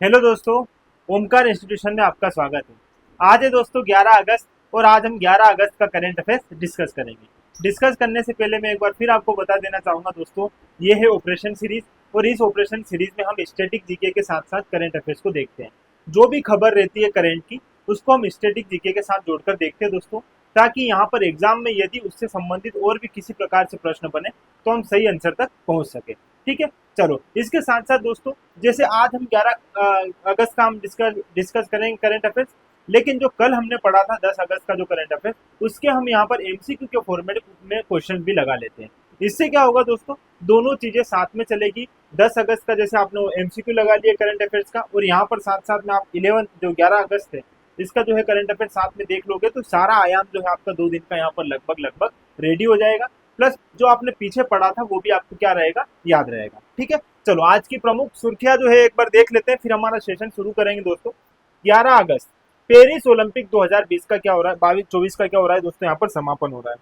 Hello दोस्तों। Omkar institution में आपका स्वागत है। आज है दोस्तों 11 अगस्त और आज हम 11 अगस्त का करंट अफेयर्स डिस्कस करेंगे। डिस्कस करने से पहले मैं एक बार फिर आपको बता देना चाहूंगा दोस्तों, ये है ऑपरेशन सीरीज और इस ऑपरेशन सीरीज में हम स्टैटिक जीके के साथ साथ करंट अफेयर्स को देखते हैं। जो भी खबर रहती है करंट की उसको हम स्टैटिक जीके के साथ जोड़कर देखते हैं दोस्तों, ताकि यहाँ पर एग्जाम में यदि उससे संबंधित और भी किसी प्रकार से प्रश्न बने तो हम सही आंसर तक पहुंच सके। ठीक है, चलो इसके साथ साथ दोस्तों, जैसे आज हम 11 अगस्त का हम डिस्कस करेंगे करंट अफेयर्स, लेकिन जो कल हमने पढ़ा था 10 अगस्त का जो करंट अफेयर्स, उसके हम यहाँ पर एमसीक्यू के फॉर्मेट में क्वेश्चन भी लगा लेते हैं। इससे क्या होगा दोस्तों, दोनों चीजें साथ में चलेगी। 10 अगस्त का जैसे आपने एमसीक्यू लगा लिया करंट अफेयर्स का, और यहाँ पर साथ साथ में आप 11 जो 11 अगस्त है इसका जो है करंट अफेयर साथ में देख लोगे तो सारा आयाम जो है आपका 2 दिन का यहाँ पर लगभग लगभग रेडी हो जाएगा। प्लस जो आपने पीछे पढ़ा था वो भी आपको क्या रहेगा, याद रहेगा। ठीक है, चलो आज की प्रमुख सुर्खियां जो है एक बार देख लेते हैं, फिर हमारा सेशन शुरू करेंगे दोस्तों। 11 अगस्त पेरिस ओलंपिक 2020 का क्या हो रहा है, 22-24 का क्या हो रहा है दोस्तों, यहाँ पर समापन हो रहा है।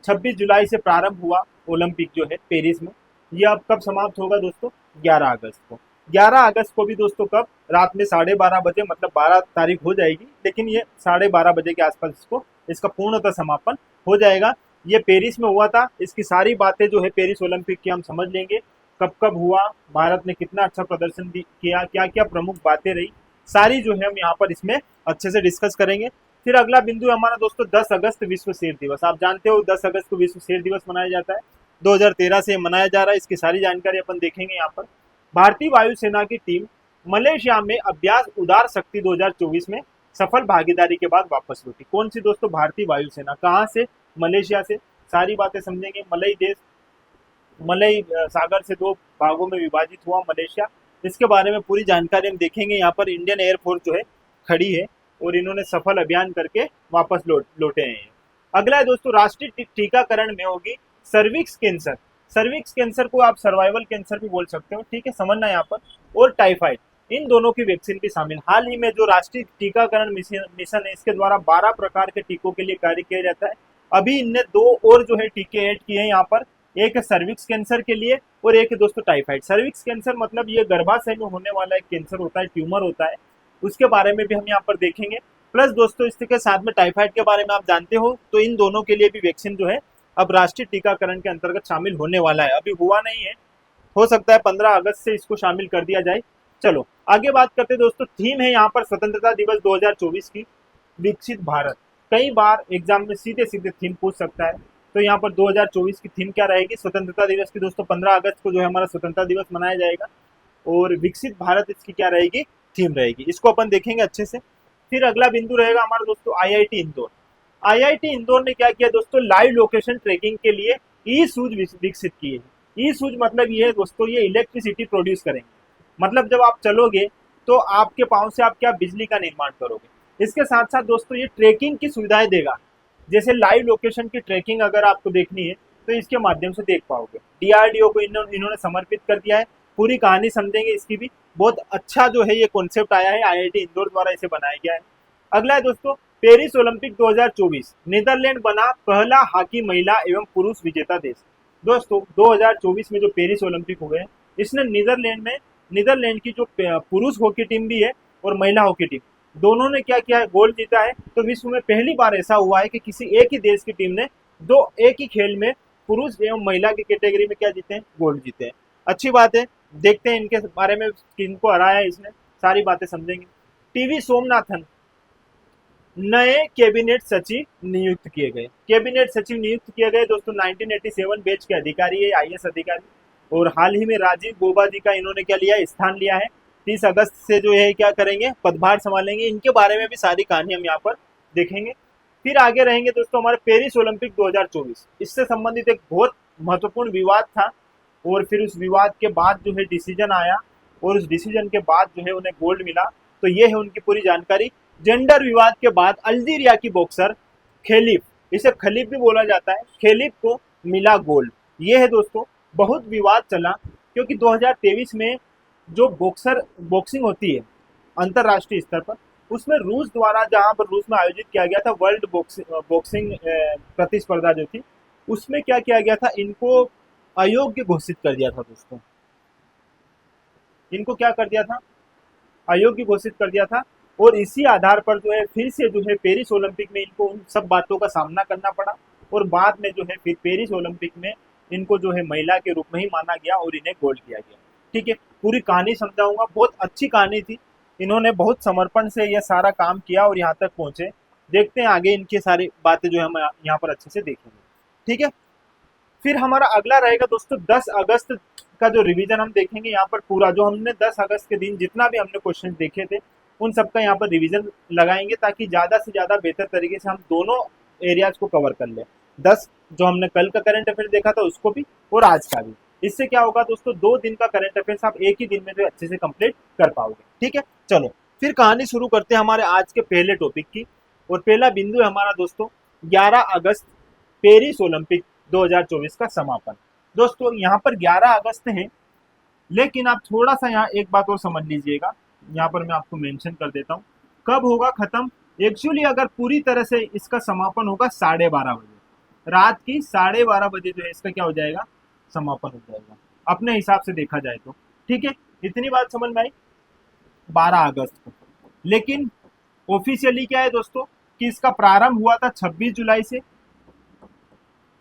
26 जुलाई से प्रारंभ हुआ ओलंपिक जो है पेरिस में, ये अब कब समाप्त होगा दोस्तों, 11 अगस्त को। 11 अगस्त को भी दोस्तों कब, रात में 12:30 बजे, मतलब 12 तारीख हो जाएगी, लेकिन ये 12:30 बजे के आसपास इसका पूर्णतः समापन हो जाएगा। ये पेरिस में हुआ था, इसकी सारी बातें जो है पेरिस ओलंपिक की हम समझ लेंगे। कब कब हुआ, भारत ने कितना अच्छा प्रदर्शन किया, क्या क्या प्रमुख बातें रही, सारी जो है हम यहाँ पर इसमें अच्छे से डिस्कस करेंगे। फिर अगला बिंदु है हमारा दोस्तों 10 अगस्त विश्व शेर दिवस। आप जानते हो 10 अगस्त को विश्व शेर दिवस मनाया जाता है, 2013 से मनाया जा रहा है। इसकी सारी जानकारी अपन देखेंगे यहाँ पर। भारतीय वायुसेना की टीम मलेशिया में अभ्यास उदार शक्ति 2024 में सफल भागीदारी के बाद वापस लौटी। कौन सी दोस्तों, भारतीय वायुसेना। कहाँ से, मलेशिया से। सारी बातें समझेंगे। मलय देश, मलय सागर से दो भागों में विभाजित हुआ मलेशिया, इसके बारे में पूरी जानकारी हम देखेंगे। यहाँ पर इंडियन एयरफोर्स जो है खड़ी है और इन्होंने सफल अभियान करके वापस लौटे हैं। अगला है दोस्तों, राष्ट्रीय टीकाकरण में होगी सर्विक्स कैंसर। सर्विक्स कैंसर को आप सर्वाइवल कैंसर भी बोल सकते हो, ठीक है, समझना यहाँ पर। और टाइफाइड, इन दोनों की वैक्सीन भी शामिल। हाल ही में जो राष्ट्रीय टीकाकरण मिशन है, इसके द्वारा 12 प्रकार के टीकों के लिए कार्य किया जाता है। अभी इनने 2 और जो है टीके ऐड किए हैं यहाँ पर, एक सर्विक्स कैंसर के लिए और एक दोस्तों टाइफाइड। सर्विक्स कैंसर मतलब ये गर्भाशय में होने वाला एक कैंसर होता है, ट्यूमर होता है, उसके बारे में भी हम यहाँ पर देखेंगे। प्लस दोस्तों इसके साथ में टाइफाइड के बारे में आप जानते हो, तो इन दोनों के लिए भी वैक्सीन जो है अब राष्ट्रीय टीकाकरण के अंतर्गत शामिल होने वाला है। अभी हुआ नहीं है, हो सकता है 15 अगस्त से इसको शामिल कर दिया जाए। चलो आगे बात करते हैं दोस्तों। थीम है यहाँ पर स्वतंत्रता दिवस 2024 की, विकसित भारत। कई बार एग्जाम में सीधे सीधे थीम पूछ सकता है, तो यहाँ पर 2024 की थीम क्या रहेगी, स्वतंत्रता दिवस की दोस्तों। 15 अगस्त को जो है हमारा स्वतंत्रता दिवस मनाया जाएगा और विकसित भारत इसकी क्या रहेगी, थीम रहेगी। इसको अपन देखेंगे अच्छे से। फिर अगला बिंदु रहेगा हमारा दोस्तों आईआईटी इंदौर। आईआईटी इंदौर ने क्या किया दोस्तों, लाइव लोकेशन ट्रैकिंग के लिए ई सूज विकसित किए हैं। ई सूज मतलब ये है दोस्तों, ये इलेक्ट्रिसिटी प्रोड्यूस करेंगे। मतलब जब आप चलोगे तो आपके पाँव से आप क्या बिजली का निर्माण करोगे। इसके साथ साथ दोस्तों ये ट्रैकिंग की सुविधाएं देगा। जैसे लाइव लोकेशन की ट्रैकिंग अगर आपको देखनी है तो इसके माध्यम से देख पाओगे। डीआरडीओ को इन्होंने समर्पित कर दिया है। पूरी कहानी समझेंगे इसकी भी। बहुत अच्छा जो है ये कॉन्सेप्ट आया है, आईआईटी इंदौर द्वारा इसे बनाया गया है। अगला है दोस्तों पेरिस ओलंपिक 2024। नीदरलैंड बना पहला हॉकी महिला एवं पुरुष विजेता देश। दोस्तों 2024 में जो पेरिस ओलंपिक हुए हैं, इसने नीदरलैंड की जो पुरुष हॉकी टीम भी है और महिला हॉकी टीम, दोनों ने क्या किया है, गोल्ड जीता है। तो विश्व में पहली बार ऐसा हुआ है कि किसी एक ही देश की टीम ने दो एक ही खेल में पुरुष एवं महिला की कैटेगरी में क्या जीते हैं, गोल्ड जीते हैं। अच्छी बात है, देखते हैं इनके बारे में, किनको हराया है इसने, सारी बातें समझेंगे। टीवी सोमनाथन नए कैबिनेट सचिव नियुक्त किए गए। कैबिनेट सचिव नियुक्त किए गए दोस्तों 1987 बैच के अधिकारी है, आईएएस अधिकारी। और हाल ही में राजीव गोबा जी का इन्होंने क्या लिया, स्थान लिया है। 30 अगस्त से जो है क्या करेंगे, पदभार संभालेंगे। इनके बारे में भी सारी कहानी हम यहाँ पर देखेंगे। फिर आगे रहेंगे दोस्तों हमारे पेरिस ओलंपिक 2024। इससे संबंधित एक बहुत महत्वपूर्ण विवाद था और फिर उस विवाद के बाद जो है डिसीजन आया और उस डिसीजन के बाद जो है उन्हें गोल्ड मिला। तो ये है उनकी पूरी जानकारी। जेंडर विवाद के बाद अल्जीरिया की बॉक्सर खेलिफ, इसे खलीफ भी बोला जाता है, खेलिफ को मिला गोल्ड। ये है दोस्तों, बहुत विवाद चला क्योंकि 2023 में जो बॉक्सिंग होती है अंतरराष्ट्रीय स्तर पर, उसमें रूस द्वारा, जहां पर रूस में आयोजित किया गया था वर्ल्ड बॉक्सिंग प्रतिस्पर्धा जो थी, उसमें क्या किया गया था, इनको अयोग्य घोषित कर दिया था दोस्तों। इनको क्या कर दिया था, अयोग्य घोषित कर दिया था। और इसी आधार पर जो है फिर से जो है पेरिस ओलंपिक में इनको उन सब बातों का सामना करना पड़ा, और बाद में जो है फिर पेरिस ओलंपिक में इनको जो है महिला के रूप में ही माना गया और इन्हें गोल्ड किया गया। ठीक है, पूरी कहानी समझाऊंगा, बहुत अच्छी कहानी थी। इन्होंने बहुत समर्पण से यह सारा काम किया और यहाँ तक पहुंचे। देखते हैं आगे इनकी सारी बातें जो है हम यहाँ पर अच्छे से देखेंगे। ठीक है, फिर हमारा अगला रहेगा दोस्तों 10 अगस्त का जो रिवीजन हम देखेंगे यहाँ पर पूरा, जो हमने 10 अगस्त के दिन जितना भी हमने क्वेश्चन देखे थे उन सबका यहाँ पर रिवीजन लगाएंगे, ताकि ज़्यादा से ज़्यादा बेहतर तरीके से हम दोनों एरियाज को कवर कर लें। 10 जो हमने कल का करंट अफेयर देखा था उसको भी, और आज का भी। इससे क्या होगा दोस्तों, 2 दिन का करंट अफेयर्स आप एक ही दिन में जो अच्छे से कंप्लीट कर पाओगे। ठीक है, चलो फिर कहानी शुरू करते हैं हमारे आज के पहले टॉपिक की। और पहला बिंदु है हमारा दोस्तों 11 अगस्त पेरिस ओलंपिक 2024 का समापन। दोस्तों यहाँ पर 11 अगस्त है, लेकिन आप थोड़ा सा यहाँ एक बात और समझ लीजिएगा, यहाँ पर मैं आपको मेंशन कर देता हूँ कब होगा खत्म। एक्चुअली अगर पूरी तरह से इसका समापन होगा 12:30 बजे, रात की 12:30 बजे जो है इसका क्या हो जाएगा, समापन हो जाएगा अपने हिसाब से देखा जाए तो। ठीक है, इतनी बात समझ में आई 12 अगस्त को। लेकिन ऑफिशियली क्या है दोस्तों कि इसका प्रारंभ हुआ था 26 जुलाई से,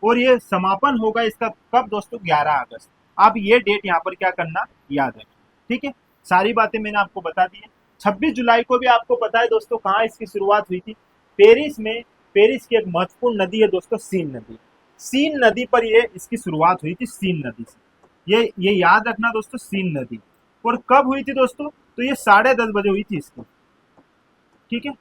और ये समापन होगा इसका कब दोस्तों, 11 अगस्त। आप ये डेट यहाँ पर क्या करना, याद रखें। ठीक है, सारी बातें मैंने आपको बता दी है। 26 जुलाई को भी आपको पता है दोस्तों कहाँ इसकी शुरुआत हुई थी, पेरिस में। पेरिस की एक महत्वपूर्ण नदी है दोस्तों सीन नदी। सीन नदी पर ये इसकी शुरुआत हुई थी, सीन नदी से। ये याद रखना दोस्तों, सीन नदी। और कब हुई थी दोस्तों, तो ये 10:30 बजे हुई थी इसकी। ठीक है,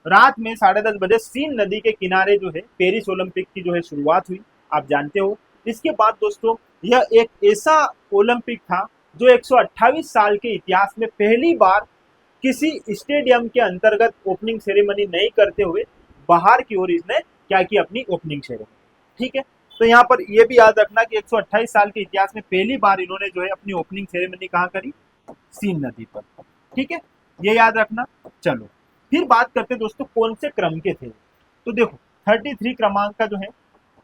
रात में 10:30 बजे सीन नदी के किनारे जो है पेरिस ओलंपिक की जो है शुरुआत हुई, आप जानते हो। इसके बाद दोस्तों यह एक ऐसा ओलंपिक था जो 128 साल के इतिहास में पहली बार किसी स्टेडियम के अंतर्गत ओपनिंग सेरेमनी नहीं करते हुए बाहर की ओर इसने क्या की, अपनी ओपनिंग सेरेमनी। ठीक है, तो यहाँ पर यह भी याद रखना कि 128 साल के इतिहास में पहली बार इन्होंने जो है अपनी ओपनिंग सेरेमनी कहाँ करी, सीन नदी पर। ठीक है, ये याद रखना। चलो फिर बात करते हैं दोस्तों कौन से क्रम के थे। तो देखो 33 क्रमांक का जो है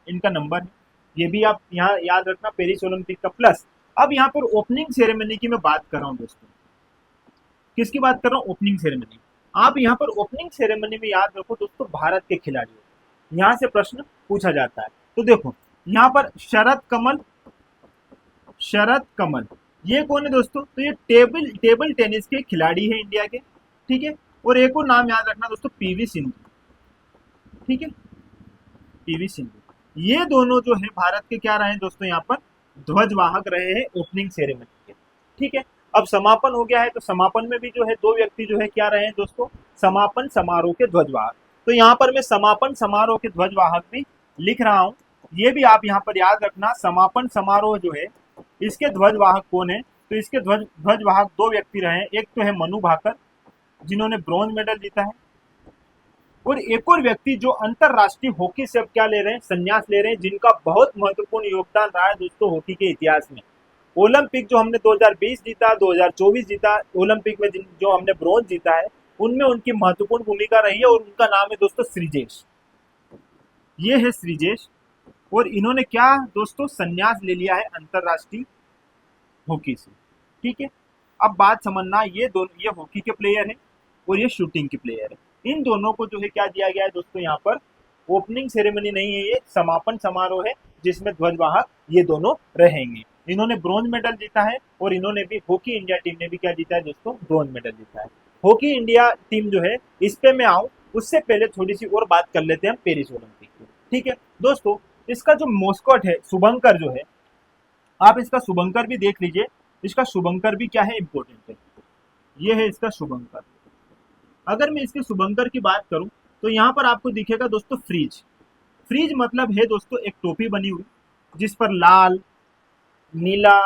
इनका नंबर है, ये भी आप यहाँ याद रखना, पेरिस ओलंपिक का। प्लस अब यहाँ पर ओपनिंग सेरेमनी की मैं बात कर रहा हूँ दोस्तों, किसकी बात कर रहा हूँ, ओपनिंग सेरेमनी। आप यहाँ पर ओपनिंग सेरेमनी में याद रखो दोस्तों भारत के खिलाड़ियों, यहाँ से प्रश्न पूछा जाता है। तो देखो यहाँ पर शरद कमल ये कौन है दोस्तों, तो ये टेबल टेनिस के खिलाड़ी है इंडिया के। ठीक है, और एक और नाम याद रखना दोस्तों, पीवी सिंधु। ठीक है, पीवी सिंधु। ये दोनों जो है भारत के क्या रहे हैं दोस्तों, यहाँ पर ध्वजवाहक रहे हैं ओपनिंग सेरेमनी के। ठीक है, अब समापन हो गया है, तो समापन में भी जो है 2 व्यक्ति जो है क्या रहे हैं दोस्तों, समापन समारोह के ध्वजवाहक। तो यहाँ पर मैं समापन समारोह के ध्वजवाहक भी लिख रहा हूँ, ये भी आप यहाँ पर याद रखना। समापन समारोह जो है इसके ध्वजवाहक कौन है, तो इसके ध्वजवाहक 2 व्यक्ति रहे हैं। एक तो है मनु भाकर जिन्होंने ब्रॉन्ज मेडल जीता है, और एक और व्यक्ति जो अंतरराष्ट्रीय हॉकी से अब क्या ले रहे हैं, संन्यास ले रहे हैं, जिनका बहुत महत्वपूर्ण योगदान रहा है दोस्तों हॉकी के इतिहास में। ओलंपिक जो हमने 2020 जीता, 2024 जीता, ओलंपिक में जो हमने ब्रॉन्ज जीता है उनमें उनकी महत्वपूर्ण भूमिका रही है, और उनका नाम है दोस्तों श्रीजेश। ये है श्रीजेश, और इन्होंने क्या दोस्तों संन्यास ले लिया है अंतरराष्ट्रीय हॉकी से। ठीक है, अब बात समझना, ये हॉकी के प्लेयर है और ये शूटिंग के प्लेयर है। इन दोनों को जो है क्या दिया गया है दोस्तों, यहाँ पर ओपनिंग सेरेमनी नहीं है, ये समापन समारोह है जिसमें ध्वजवाहक ये दोनों रहेंगे। इन्होंने ब्रॉन्ज मेडल जीता है, और इन्होंने भी हॉकी इंडिया टीम ने भी क्या जीता है दोस्तों, ब्रॉन्ज मेडल जीता है। हॉकी इंडिया टीम जो है इस पे मैं आऊँ उससे पहले थोड़ी सी और बात कर लेते हैं पेरिस ओलंपिक की। ठीक है दोस्तों, इसका जो मॉस्कॉट है शुभंकर जो है, आप इसका शुभंकर भी देख लीजिए। इसका शुभंकर भी क्या है, इंपॉर्टेंट है। ये है इसका शुभंकर। अगर मैं इसके शुभंकर की बात करूं तो यहाँ पर आपको दिखेगा दोस्तों फ्रीज। फ्रीज मतलब है दोस्तों एक टोपी बनी हुई जिस पर लाल, नीला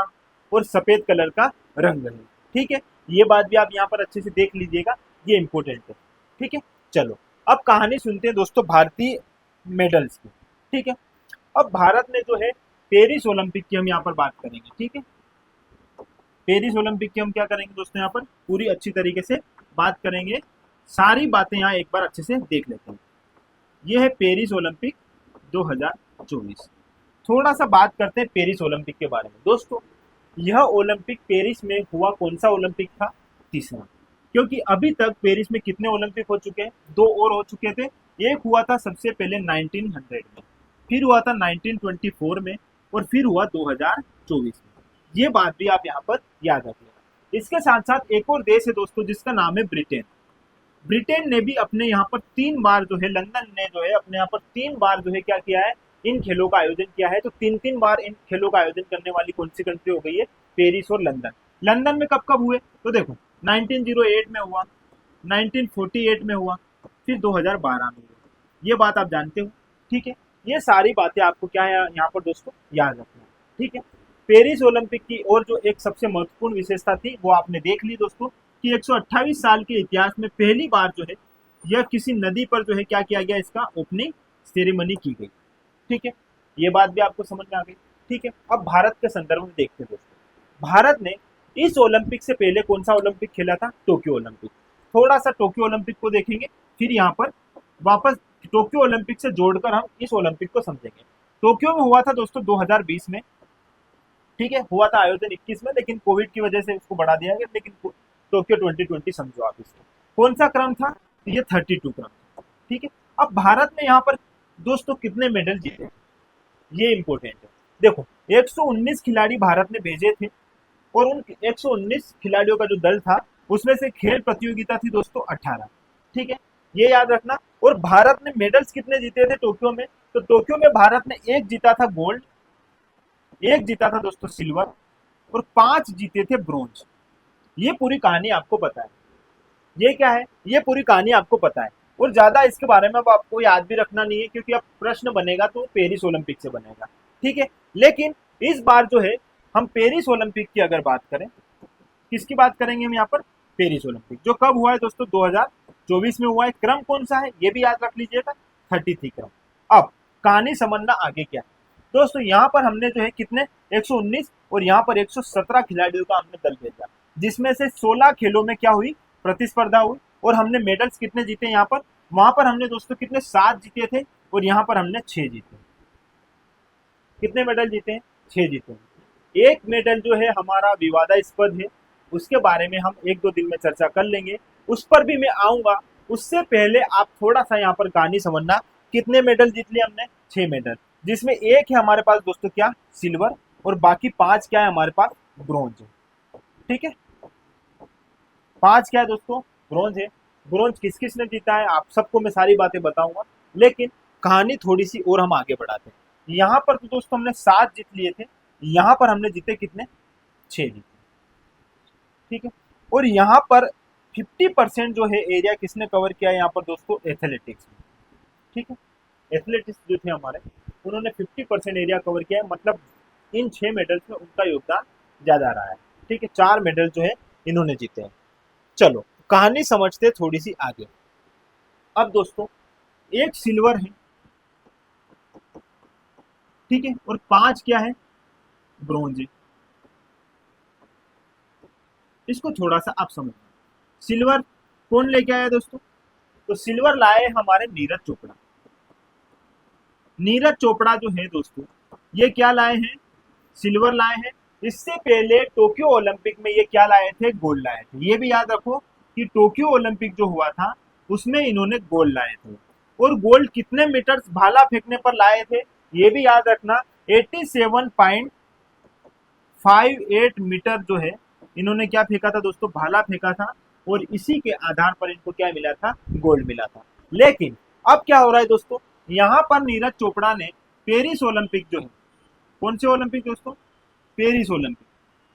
और सफेद कलर का रंग है। ठीक है, ये बात भी आप यहाँ पर अच्छे से देख लीजिएगा, ये इंपॉर्टेंट है। ठीक है, चलो अब कहानी सुनते हैं दोस्तों भारतीय मेडल्स की। ठीक है, अब भारत ने जो है पेरिस ओलंपिक की हम यहाँ पर बात करेंगे। ठीक है, पेरिस ओलंपिक की हम क्या करेंगे दोस्तों, यहाँ पर पूरी अच्छी तरीके से बात करेंगे। सारी बातें यहाँ एक बार अच्छे से देख लेते हैं। ये है पेरिस ओलंपिक 2024। थोड़ा सा बात करते हैं पेरिस ओलंपिक के बारे में दोस्तों। यह ओलंपिक पेरिस में हुआ कौन सा ओलंपिक था, तीसरा। क्योंकि अभी तक पेरिस में कितने ओलंपिक हो चुके हैं, 2 और हो चुके थे। एक हुआ था सबसे पहले 1900 में, फिर हुआ था 1924 में, और फिर हुआ 2024 में। ये बात भी आप यहाँ पर याद रखिएगा। इसके साथ साथ एक और देश है दोस्तों जिसका नाम है ब्रिटेन। ब्रिटेन ने भी अपने यहाँ पर 3 बार जो है, लंदन ने जो है अपने यहाँ पर 3 बार जो है क्या किया है, इन खेलों का आयोजन किया है। तो 3 बार इन खेलों का आयोजन करने वाली कौन सी कंट्री हो गई है, पेरिस और लंदन। लंदन में कब कब हुए, तो देखो 1908 में हुआ, 1948 में हुआ, फिर 2012 में हुआ। ये बात आप जानते हो, ठीक है। ये सारी बातें आपको क्या है यहाँ पर दोस्तों याद रखना है, ठीक है। पेरिस ओलंपिक की और जो एक सबसे महत्वपूर्ण विशेषता थी वो आपने देख ली दोस्तों, कि 128 साल के इतिहास में पहली बार जो है यह किसी नदी पर जो है क्या किया गया, इसका ओपनिंग सेरेमनी की गई, ठीक है। ये बात भी आपको समझ में आ गई, ठीक है। अब भारत के संदर्भ में देखते हैं दोस्तों, भारत ने इस ओलंपिक से पहले कौन सा ओलंपिक खेला था, टोक्यो ओलंपिक। थोड़ा सा टोक्यो ओलंपिक को देखेंगे, फिर यहाँ पर वापस टोक्यो ओलंपिक से जोड़कर हम इस ओलंपिक को समझेंगे। टोक्यो में हुआ था दोस्तों 2020 में, ठीक है। हुआ था आयोजन 21 में, लेकिन कोविड की वजह से उसको बढ़ा दिया गया, लेकिन टोक्यो 2020 समझो आप इसको। कौन सा क्रम था, ये 32 क्रम था, ठीक है। अब भारत ने यहाँ पर दोस्तों कितने मेडल जीते, ये इंपॉर्टेंट है। देखो 119 खिलाड़ी भारत ने भेजे थे, और उन 119 खिलाड़ियों का जो दल था उसमें से खेल प्रतियोगिता थी दोस्तों 18, ठीक है। ये याद रखना। और भारत ने मेडल्स कितने जीते थे टोक्यो में, तो टोक्यो में भारत ने एक जीता था गोल्ड, एक जीता था दोस्तों सिल्वर, और 5 जीते थे ब्रोंज। ये पूरी कहानी आपको पता है, ये क्या है, ये पूरी कहानी आपको पता है। और ज्यादा इसके बारे में अब आपको याद भी रखना नहीं है, क्योंकि अब प्रश्न बनेगा तो पेरिस ओलंपिक से बनेगा, ठीक है। लेकिन इस बार जो है हम पेरिस ओलंपिक की अगर बात करें, किसकी बात करेंगे हम यहाँ पर, पेरिस ओलंपिक, जो कब हुआ है दोस्तों 2024 में हुआ है। क्रम कौन सा है ये भी याद रख लीजिएगा, 33 क्रम। अब कहानी समझना आगे क्या है दोस्तों, यहाँ पर हमने जो है कितने 119 और यहाँ पर 117 खिलाड़ियों का हमने दल भेजा, जिसमें से 16 खेलों में क्या हुई, प्रतिस्पर्धा हुई, और हमने मेडल्स कितने जीते यहाँ पर, वहां पर हमने दोस्तों कितने 7 जीते थे, और यहाँ पर हमने 6 जीते। कितने मेडल जीते हैं, 6 जीते हैं। एक मेडल जो है हमारा विवादास्पद है, उसके बारे में हम 1-2 दिन में चर्चा कर लेंगे, उस पर भी मैं आऊंगा। उससे पहले आप थोड़ा सा यहाँ पर कहानी समझना, कितने मेडल जीत लिए हमने, 6 मेडल, जिसमें एक है हमारे पास दोस्तों क्या, सिल्वर, और बाकी 5 क्या है हमारे पास, ब्रोंज, ठीक है। 5 क्या है दोस्तों, ब्रोंज है। ब्रोंज किस किस ने जीता है आप सबको मैं सारी बातें बताऊंगा, लेकिन कहानी थोड़ी सी और हम आगे बढ़ाते हैं। यहाँ पर तो दोस्तों हमने 7 जीत लिए थे, यहाँ पर हमने जीते कितने, 6 जीते, ठीक है। और यहाँ पर 50% जो है एरिया किसने कवर किया है यहाँ पर दोस्तों, एथलेटिक्स में, ठीक है। एथलेटिक्स जो थे हमारे, उन्होंने 50% एरिया कवर किया है, मतलब इन 6 मेडल्स में उनका योगदान ज्यादा रहा है, ठीक है। 4 मेडल जो है इन्होंने जीते हैं। चलो कहानी समझते थोड़ी सी आगे। अब दोस्तों एक सिल्वर है, ठीक है, और 5 क्या है, ब्रोंज है। इसको थोड़ा सा आप समझना, सिल्वर कौन लेके आया दोस्तों, तो सिल्वर लाए हमारे नीरज चोपड़ा। नीरज चोपड़ा जो है दोस्तों, ये क्या लाए हैं, सिल्वर लाए हैं। इससे पहले टोक्यो ओलंपिक में ये क्या लाए थे, गोल्ड लाए थे। ये भी याद रखो कि टोक्यो ओलंपिक जो हुआ था उसमें इन्होंने गोल्ड लाए थे, और गोल्ड कितने मीटर भाला फेंकने पर लाए थे, ये भी याद रखना, 87.58 मीटर जो है इन्होंने क्या फेंका था दोस्तों, भाला फेंका था, और इसी के आधार पर इनको क्या मिला था, गोल्ड मिला था। लेकिन अब क्या हो रहा है दोस्तों, यहाँ पर नीरज चोपड़ा ने पेरिस ओलंपिक जो है, कौन से ओलंपिक दोस्तों, पेरिस ओलंपिक,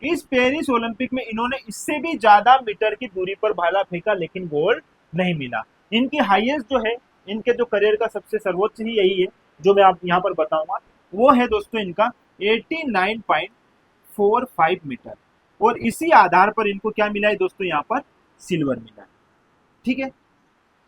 इस पेरिस ओलंपिक में इन्होंने इससे भी ज्यादा मीटर की दूरी पर भाला फेंका, लेकिन गोल्ड नहीं मिला। इनकी हाईएस्ट जो है, इनके जो करियर का सबसे सर्वोच्च ही यही है जो मैं आप यहाँ पर बताऊंगा, वो है दोस्तों इनका 89.45 मीटर, और इसी आधार पर इनको क्या मिला है दोस्तों, यहाँ पर सिल्वर मिला है, ठीक है।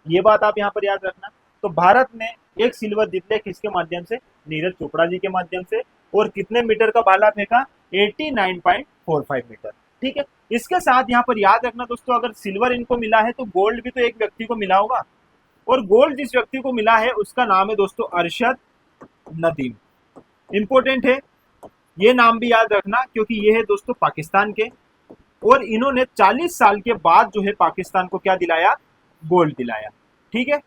ये बात आप यहाँ पर याद रखना। तो भारत ने एक सिल्वर जीत लिया किसके माध्यम से, नीरज चोपड़ा जी के माध्यम से, और कितने मीटर का भाला फेंका, 89.45 मीटर, ठीक है। इसके साथ यहाँ पर याद रखना दोस्तों, अगर सिल्वर इनको मिला है तो गोल्ड भी तो एक व्यक्ति को मिला होगा, और गोल्ड जिस व्यक्ति को मिला है उसका नाम है दोस्तों अरशद नदीम। इंपॉर्टेंट है, ये नाम भी याद रखना, क्योंकि ये है दोस्तों पाकिस्तान के, और इन्होंने 40 साल के बाद जो है पाकिस्तान को क्या दिलाया, गोल्ड दिलाया। ठीक है,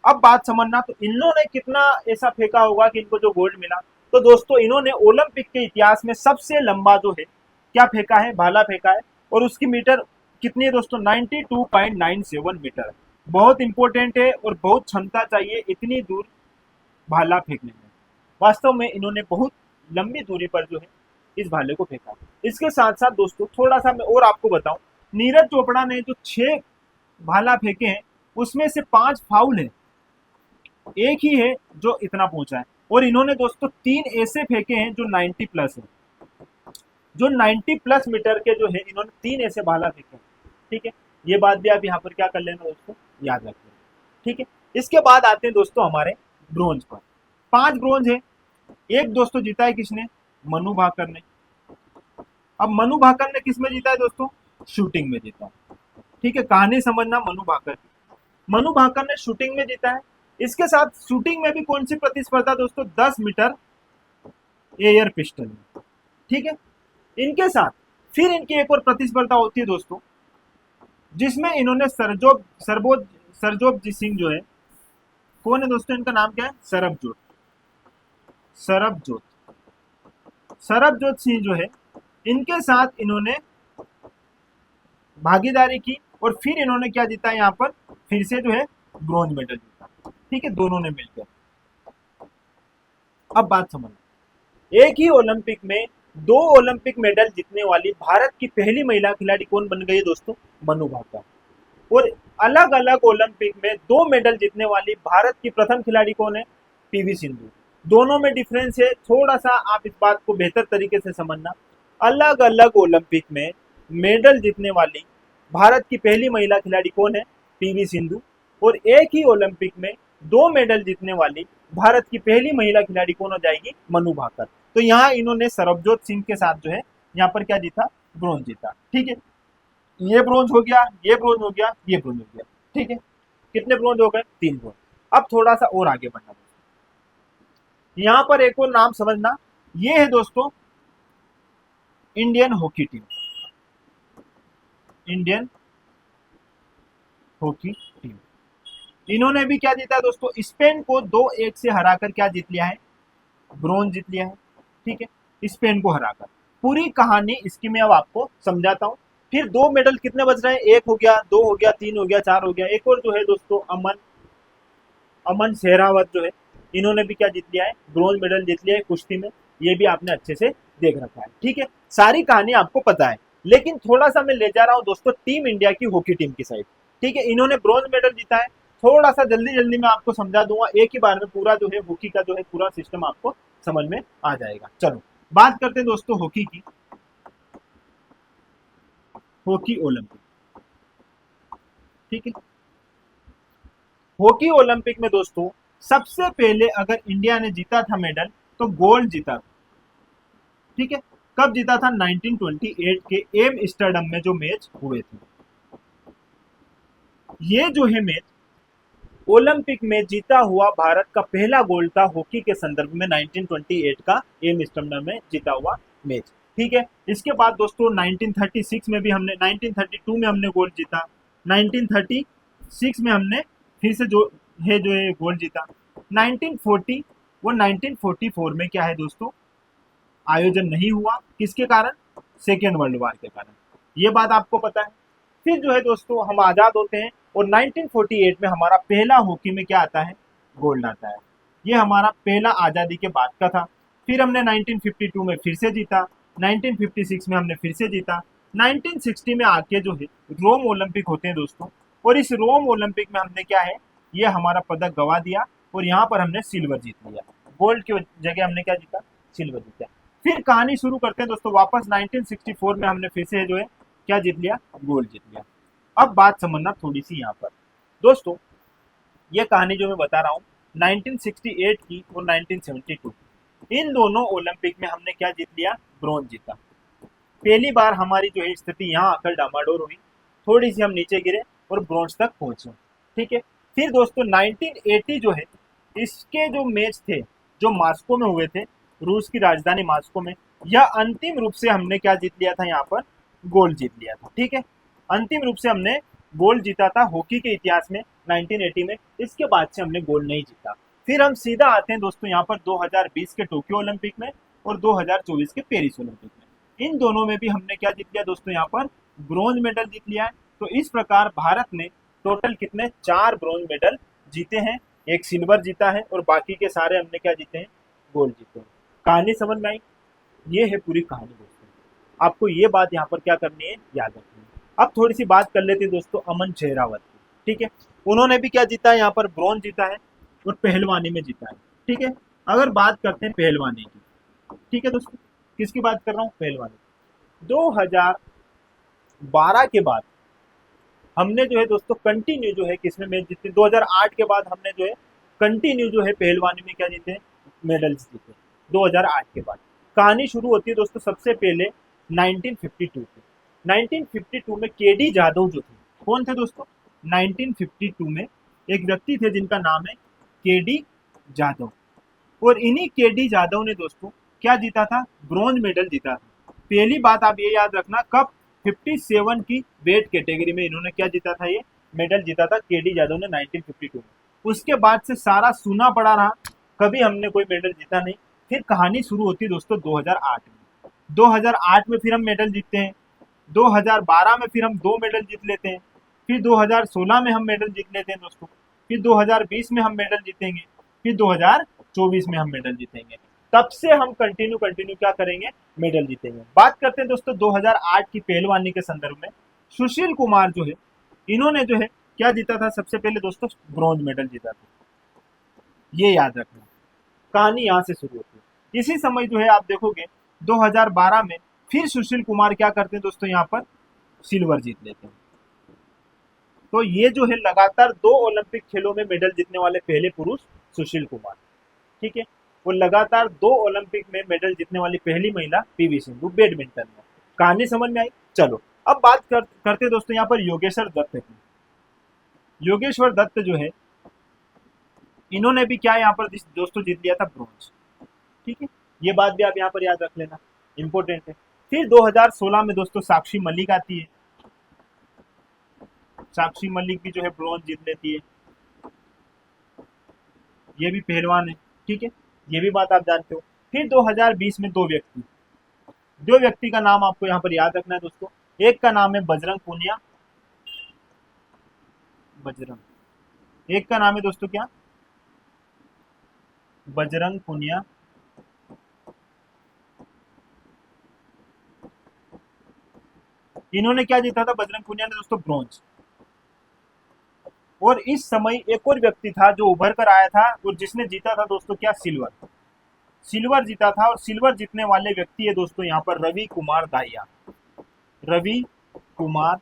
अब बात समझना, तो इन्होंने कितना ऐसा फेंका होगा कि इनको जो गोल्ड मिला। तो दोस्तों इन्होंने ओलंपिक के इतिहास में सबसे लंबा जो है क्या फेंका है, भाला फेंका है, और उसकी मीटर कितनी है दोस्तों, 92.97 मीटर। बहुत इंपॉर्टेंट है और बहुत क्षमता चाहिए इतनी दूर भाला फेंकने में। वास्तव में इन्होंने बहुत लंबी दूरी पर जो है इस भाले को फेंका। इसके साथ साथ दोस्तों थोड़ा सा मैं और आपको बताऊं, नीरज चोपड़ा ने जो 6 भाला फेंके हैं उसमें से 5 फाउल है, एक ही है जो इतना पहुंचा है। और इन्होंने दोस्तों 3 ऐसे फेंके हैं जो 90 प्लस है, जो 90 प्लस मीटर के जो है इन्होंने 3 ऐसे भाला फेंके हैं। ठीक है, ये बात भी आप यहाँ पर क्या कर लेना दोस्तों, याद रख लेना। ठीक है, इसके बाद आते हैं दोस्तों हमारे ब्रोंज पर। 5 ब्रोंज है। एक दोस्तों जीता है किसने, मनु भाकर ने। अब मनु भाकर ने किस में जीता है दोस्तों, शूटिंग में जीता है। ठीक है, कहानी समझना मनु भाकर की। मनु भाकर ने शूटिंग में जीता है। इसके साथ शूटिंग में भी कौन सी प्रतिस्पर्धा दोस्तों, 10 मीटर एयर पिस्टल में। ठीक है, इनके साथ फिर इनकी एक और प्रतिस्पर्धा होती है दोस्तों, जिसमें इन्होंने सरजोब सिंह जो है, कौन है दोस्तों, इनका नाम क्या है, सरबजोत सिंह जो है, इनके साथ इन्होंने भागीदारी की और फिर इन्होंने क्या जीता, यहाँ पर फिर से जो है ब्रॉन्ज मेडल जीता। ठीक है, दोनों ने मिलकर। अब बात समझना, एक ही ओलंपिक में 2 ओलंपिक मेडल जीतने वाली भारत की पहली महिला खिलाड़ी कौन बन गई है दोस्तों, मनु भाकर। और अलग अलग ओलंपिक में 2 मेडल जीतने वाली भारत की प्रथम खिलाड़ी कौन है, पीवी सिंधु। दोनों में डिफरेंस है, थोड़ा सा आप इस बात को बेहतर तरीके से समझना। अलग अलग ओलंपिक में मेडल जीतने वाली भारत की पहली महिला खिलाड़ी कौन है, पीवी सिंधु। और एक ही ओलंपिक में 2 मेडल जीतने वाली भारत की पहली महिला खिलाड़ी कौन हो जाएगी, मनु भाकर। तो यहाँ इन्होंने सरबजोत सिंह के साथ जो है यहाँ पर क्या जीता, ब्रोंज जीता। ठीक है, ये ब्रोंज हो गया, ये ब्रोंज हो गया, ये ब्रोंज हो गया। ठीक है, कितने ब्रोंज हो गए, 3 ब्रोंज। अब थोड़ा सा और आगे बढ़ना, यहाँ पर एक और नाम समझना, ये है दोस्तों Indian hockey team. Indian hockey team, इन्होंने भी क्या जीता दोस्तों, स्पेन को 2-1 से हराकर क्या जीत लिया है, ब्रोंज जीत लिया है। ठीक है, स्पेन को हराकर। पूरी कहानी इसकी मैं अब आपको समझाता हूँ। फिर 2 मेडल कितने बच रहे हैं, 1 हो गया, 2 हो गया, 3 हो गया, 4 हो गया। एक और जो है दोस्तों अमन शेरावत जो है, इन्होंने भी क्या जीत लिया है, ब्रोंज मेडल जीत लिया है कुश्ती में। ये भी आपने अच्छे से देख रखा है। ठीक है, सारी कहानी आपको पता है, लेकिन थोड़ा सा मैं ले जा रहा हूँ दोस्तों टीम इंडिया की हॉकी टीम की साइड। ठीक है, इन्होंने ब्रोंज मेडल जीता है। थोड़ा सा जल्दी जल्दी मैं आपको समझा दूंगा, एक ही बार में पूरा जो है हॉकी का जो है पूरा सिस्टम आपको समझ में आ जाएगा। चलो बात करते हैं दोस्तों हॉकी की। हॉकी ओलंपिक, ठीक है, हॉकी ओलंपिक में दोस्तों सबसे पहले अगर इंडिया ने जीता था मेडल, तो गोल्ड जीता। ठीक है, कब जीता था, 1928 के एम्स्टर्डम में जो मैच हुए थे। ये जो है मैच ओलंपिक में जीता हुआ भारत का पहला गोल्ड था हॉकी के संदर्भ में, 1928 का एम्स्टर्डम में जीता हुआ मैच। ठीक है, इसके बाद दोस्तों 1936 में भी हमने, 1932 में हमने गोल्ड जीता, 1936 में हमने फिर से जो है गोल्ड जीता। 1940 वो 1944 में क्या है दोस्तों, आयोजन नहीं हुआ, किसके कारण, सेकेंड वर्ल्ड वॉर के कारण। ये बात आपको पता है। फिर जो है दोस्तों हम आज़ाद होते हैं और 1948 में हमारा पहला हॉकी में क्या आता है, गोल्ड आता है। ये हमारा पहला आज़ादी के बाद का था। फिर हमने 1952 में फिर से जीता, 1956 में हमने फिर से जीता, 1960 में आके जो है रोम ओलंपिक होते हैं दोस्तों, और इस रोम ओलंपिक में हमने क्या है, ये हमारा पदक गवा दिया और यहाँ पर हमने सिल्वर जीत लिया। गोल्ड की जगह हमने क्या जीता, सिल्वर जीता। फिर कहानी शुरू करते हैं दोस्तों वापस, 1964 में हमने फिर से जो है क्या जीत लिया, गोल्ड जीत लिया। अब बात समझना थोड़ी सी यहाँ पर दोस्तों, ये कहानी जो मैं बता रहा हूँ 1968 की और 1972 इन दोनों ओलंपिक में हमने क्या जीत लिया, ब्रोंज जीता। पहली बार हमारी जो है स्थिति यहाँ आकर डामाडोल हुई, थोड़ी सी हम नीचे गिरे और ब्रोंज तक पहुंचे। ठीक है, फिर दोस्तों 1980 जो है इसके जो मैच थे जो मास्को में हुए थे, रूस की राजधानी मास्को में, यह अंतिम रूप से हमने क्या जीत लिया था यहाँ पर, गोल्ड जीत लिया था। ठीक है, अंतिम रूप से हमने गोल्ड जीता था हॉकी के इतिहास में 1980 में। इसके बाद से हमने गोल्ड नहीं जीता। फिर हम सीधा आते हैं दोस्तों यहाँ पर 2020 के टोक्यो ओलंपिक में और 2024 के पेरिस ओलंपिक में। इन दोनों में भी हमने क्या जीत लिया दोस्तों, यहाँ पर ब्रॉन्ज मेडल जीत लिया है। तो इस प्रकार भारत ने टोटल कितने 4 ब्रॉन्ज मेडल जीते हैं, एक सिल्वर जीता है और बाकी के सारे हमने क्या जीते हैं, गोल्ड जीते हैं। कहानी समझ में आई? ये है पूरी कहानी दोस्तों। आपको ये बात यहाँ पर क्या करनी है, याद रखनी है। अब थोड़ी सी बात कर लेते हैं दोस्तों अमन शेरावत की। ठीक है, उन्होंने भी क्या जीता है, यहाँ पर ब्रॉन्ज जीता है और पहलवानी में जीता है। ठीक है, अगर बात करते हैं पहलवानी की, ठीक है दोस्तों, किसकी बात कर रहा हूँ, पहलवानी। 2012 के बाद हमने जो है दोस्तों कंटिन्यू जो है किसमें मैच जीते, 2008 के बाद हमने जो है कंटिन्यू जो है पहलवानी में क्या जीते, मेडल्स जीते 2008 के बाद। कहानी शुरू होती है दोस्तों सबसे पहले 1952 से। 1952 में केडी जाधव जो थे, कौन थे दोस्तों, 1952 में एक व्यक्ति थे जिनका नाम है केडी जाधव। और इन्हीं केडी जाधव ने दोस्तों क्या जीता था, ब्रॉन्ज मेडल जीता था। पहली बात आप ये याद रखना, कब, 57 की वेट कैटेगरी में इन्होंने क्या जीता था, ये मेडल जीता था केडी जाधव ने 1952 में। उसके बाद से सारा सुना पड़ा रहा, कभी हमने कोई मेडल जीता नहीं। फिर कहानी शुरू होती है दोस्तों 2008 में। 2008 में फिर हम मेडल जीतते हैं, 2012 में फिर हम 2 मेडल जीत लेते हैं, फिर 2016 में हम मेडल जीत लेते हैं दोस्तों, फिर 2020 में हम मेडल जीतेंगे, फिर 2024 में हम मेडल जीतेंगे। तब से हम कंटिन्यू क्या करेंगे, मेडल जीतेंगे। बात करते हैं दोस्तों 2008 की पहलवानी के संदर्भ में। सुशील कुमार जो है, इन्होंने जो है क्या जीता था, सबसे पहले दोस्तों ब्रॉन्ज मेडल जीता था। ये याद रखना, कहानी यहाँ से शुरू होती है। इसी समय जो है आप देखोगे 2012 में फिर सुशील कुमार क्या करते हैं दोस्तों, यहाँ पर सिल्वर जीत लेते हैं। तो ये जो है लगातार 2 ओलंपिक खेलों में मेडल जीतने वाले पहले पुरुष सुशील कुमार। ठीक है, वो लगातार 2 ओलंपिक में मेडल जीतने वाली पहली महिला पीवी सिंधु बैडमिंटन में। कहानी समझ में आई? चलो अब बात करते दोस्तों यहाँ पर योगेश्वर दत्त की। योगेश्वर दत्त जो है, इन्होंने भी क्या यहाँ पर दोस्तों जीत लिया था, ब्रॉन्ज। ठीक है, ये बात भी आप यहाँ पर याद रख लेना, इंपॉर्टेंट है। फिर 2016 में दोस्तों साक्षी मलिक आती है। साक्षी मलिक भी जो है ब्रॉन्ज जीत लेती है, ये भी पहलवान है। ठीक है, ये भी बात आप जानते हो। फिर 2020 में 2 व्यक्ति का नाम आपको यहाँ पर याद रखना है दोस्तों। एक का नाम है बजरंग पूनिया, एक का नाम है दोस्तों क्या, बजरंग पूनिया। इन्होंने क्या जीता था, बजरंग पूनिया ने दोस्तों ब्रॉन्ज। और इस समय एक और व्यक्ति था जो उभर कर आया था और जिसने जीता था दोस्तों क्या, सिल्वर जीता था। और सिल्वर जीतने वाले व्यक्ति है दोस्तों यहाँ पर रवि कुमार दाहिया। रवि कुमार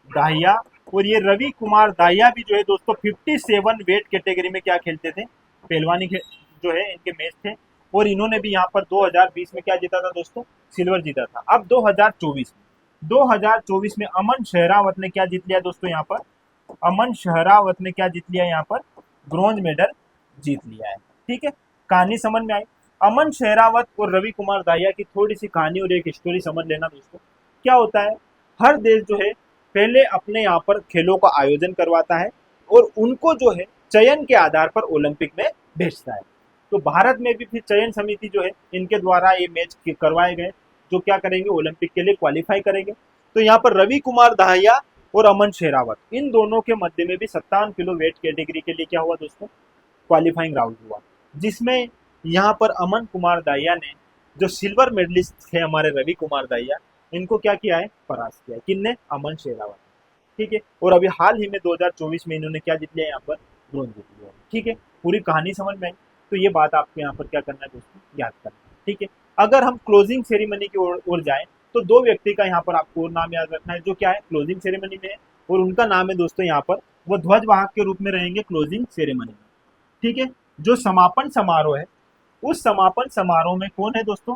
दाहिया, और ये रवि कुमार दाहिया भी जो है दोस्तों 57 वेट कैटेगरी में क्या खेलते थे, पहलवानी जो है इनके मैच थे। और इन्होंने भी यहाँ पर 2020 में क्या जीता था दोस्तों, सिल्वर जीता था। अब 2024 में अमन शेरावत ने क्या जीत लिया दोस्तों, यहाँ पर अमन शेरावत ने क्या जीत लिया, यहाँ पर ब्रॉन्ज मेडल जीत लिया है। ठीक है, कहानी समझ में आई? अमन शेरावत और रवि कुमार दाहिया की थोड़ी सी कहानी और एक स्टोरी समझ लेना दोस्तों। क्या होता है, हर देश जो है पहले अपने यहाँ पर खेलों का आयोजन करवाता है और उनको जो है चयन के आधार पर ओलंपिक में भेजता है। तो भारत में भी फिर चयन समिति जो है इनके द्वारा ये मैच करवाए गए जो क्या करेंगे, ओलंपिक के लिए क्वालिफाई करेंगे। तो यहाँ पर रवि कुमार दाहिया और अमन शेरावत, इन दोनों के मध्य में भी 57 किलो वेट कैटेगरी के लिए क्या हुआ दोस्तों, क्वालिफाइंग राउंड हुआ, जिसमें यहाँ पर अमन कुमार दाहिया ने, जो सिल्वर मेडलिस्ट थे हमारे रवि कुमार दाहिया, इनको क्या किया है, परास्त किया है। किनने, अमन शेरावत। ठीक है, और अभी हाल ही में 2024 में इन्होंने क्या जीत लिया, यहाँ पर ब्रॉन्ज जीत लिया। ठीक है, पूरी कहानी समझ में आई? तो ये बात आपको यहाँ पर क्या करना है दोस्तों, याद करना है। ठीक है, अगर हम क्लोजिंग सेरेमनी की ओर जाएं तो 2 व्यक्ति का यहाँ पर आपको और नाम याद रखना है जो क्या है, क्लोजिंग सेरेमनी में है, और उनका नाम है दोस्तों यहाँ पर, वो ध्वजवाहक के रूप में रहेंगे क्लोजिंग सेरेमनी में। ठीक है, जो समापन समारोह है, उस समापन समारोह में कौन है दोस्तों,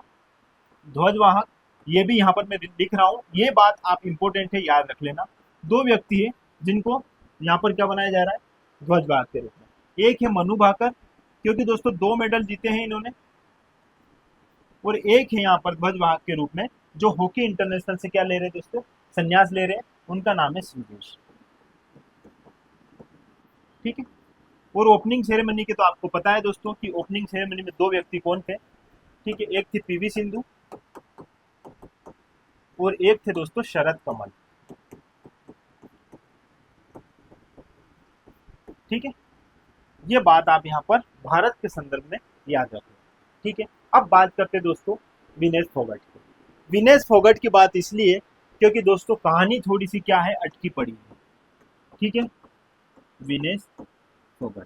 ध्वजवाहक। ये भी यहाँ पर मैं लिख रहा हूँ, ये बात आप इंपॉर्टेंट है, याद रख लेना। 2 व्यक्ति है जिनको यहाँ पर क्या बनाया जा रहा है, ध्वजवाहक के रूप में। एक है मनु भाकर, क्योंकि दोस्तों 2 मेडल जीते हैं इन्होंने, और एक है यहाँ पर ध्वजवाहक के रूप में जो हॉकी इंटरनेशनल से क्या ले रहे हैं दोस्तों, संन्यास ले रहे हैं, उनका नाम है श्रीजेश। ठीक है। और ओपनिंग सेरेमनी के तो आपको पता है दोस्तों कि ओपनिंग सेरेमनी में दो व्यक्ति कौन थे। ठीक है, एक थी पीवी सिंधु और एक थे दोस्तों शरद कमल। ठीक है, ये बात आप यहाँ पर भारत के संदर्भ में याद रखें। ठीक है, अब बात करते हैं दोस्तों विनेश फोगट की। विनेश फोगट की बात इसलिए क्योंकि दोस्तों कहानी थोड़ी सी क्या है, अटकी पड़ी है। ठीक है, विनेश फोगट,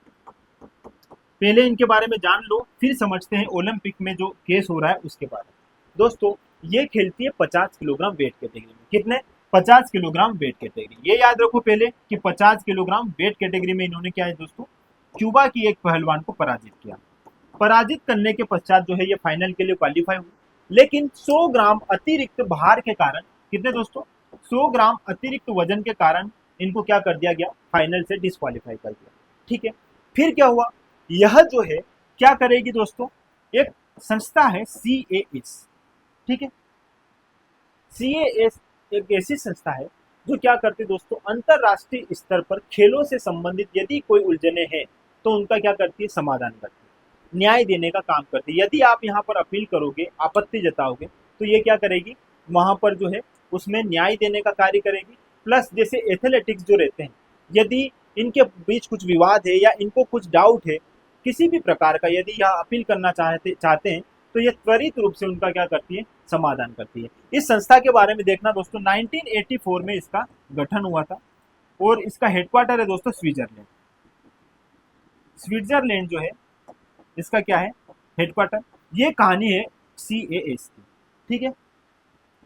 पहले इनके बारे में जान लो, फिर समझते हैं ओलंपिक में जो केस हो रहा है उसके बारे में। दोस्तों ये खेलती है 50 किलोग्राम वेट कैटेगरी में। कितने? 50 किलोग्राम वेट कैटेगरी। ये याद रखो पहले कि 50 किलोग्राम वेट कैटेगरी में इन्होंने क्या है दोस्तों, क्यूबा की एक पहलवान को पराजित किया। पराजित करने के पश्चात जो है ये फाइनल के लिए क्वालिफाई हुई, लेकिन 100 ग्राम अतिरिक्त भार के कारण, कितने दोस्तों, 100 ग्राम अतिरिक्त वजन के कारण इनको क्या कर दिया गया, फाइनल से डिस्क्वालीफाई कर दिया। ठीक है, फिर क्या हुआ, यह जो है क्या करेगी दोस्तों, एक संस्था है CAS। ठीक है, CAS एक ऐसी संस्था है जो क्या करती है दोस्तों, अंतरराष्ट्रीय स्तर पर खेलों से संबंधित यदि कोई उलझने हैं तो उनका क्या करती है, समाधान करती है, न्याय देने का काम करती है। यदि आप यहाँ पर अपील करोगे, आपत्ति जताओगे, तो ये क्या करेगी, वहां पर जो है उसमें न्याय देने का कार्य करेगी। प्लस जैसे एथलेटिक्स जो रहते हैं, यदि इनके बीच कुछ विवाद है या इनको कुछ डाउट है किसी भी प्रकार का, यदि यह अपील करना चाहते हैं तो ये त्वरित रूप से उनका क्या करती है, समाधान करती है। इस संस्था के बारे में देखना दोस्तों, 1984 में इसका गठन हुआ था और इसका हेडक्वार्टर है दोस्तों स्विट्जरलैंड। स्विट्जरलैंड जो है इसका क्या है, हेडक्वार्टर। ये कहानी है CAS की। ठीक है,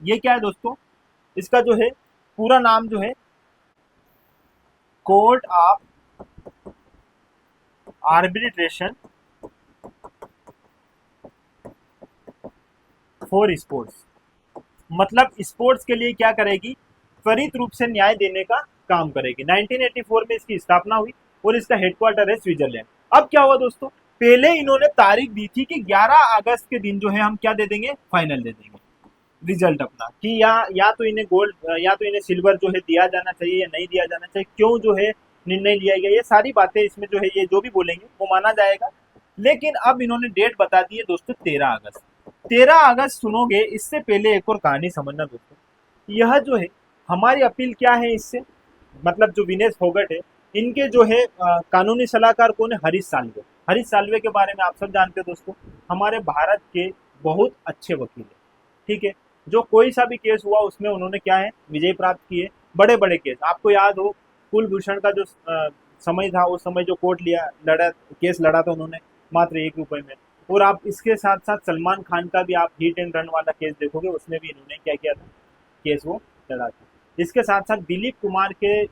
ये क्या है दोस्तों, इसका जो है पूरा नाम जो है court of arbitration for sports. मतलब स्पोर्ट्स के लिए क्या करेगी, त्वरित रूप से न्याय देने का काम करेगी। 1984 में इसकी स्थापना हुई और इसका हेडक्वार्टर है स्विट्जरलैंड। अब क्या हुआ दोस्तों, पहले इन्होंने तारीख दी थी कि 11 अगस्त के दिन जो है हम क्या दे देंगे, फाइनल दे देंगे रिजल्ट अपना, कि या तो इन्हें गोल्ड या तो इन्हें सिल्वर जो है दिया जाना चाहिए या नहीं दिया जाना चाहिए, क्यों जो है निर्णय लिया गया, ये सारी बातें इसमें जो है ये जो भी बोलेंगे वो माना जाएगा। लेकिन अब इन्होंने डेट बता दी है दोस्तों 13 अगस्त। 13 अगस्त सुनोगे, इससे पहले एक और कहानी समझना दोस्तों, यह जो है हमारी अपील क्या है इससे, मतलब जो विनेश फोगट है इनके जो है कानूनी सलाहकार कौन है, हरीश साल्वे। हरीश साल्वे के बारे में आप सब जानते हैं दोस्तों, हमारे भारत के बहुत अच्छे वकील है। ठीक है, जो कोई सा भी केस हुआ उसमें उन्होंने क्या है, विजय प्राप्त किए। बड़े बड़े केस आपको याद हो, कुलभूषण का जो समय था, उस समय जो कोर्ट केस लड़ा था उन्होंने मात्र 1 रुपए में। और आप इसके साथ साथ सलमान खान का भी आप हिट एंड रन वाला केस देखोगे, उसमें भी इन्होंने क्या किया था, केस वो लड़ा था। इसके साथ साथ दिलीप कुमार के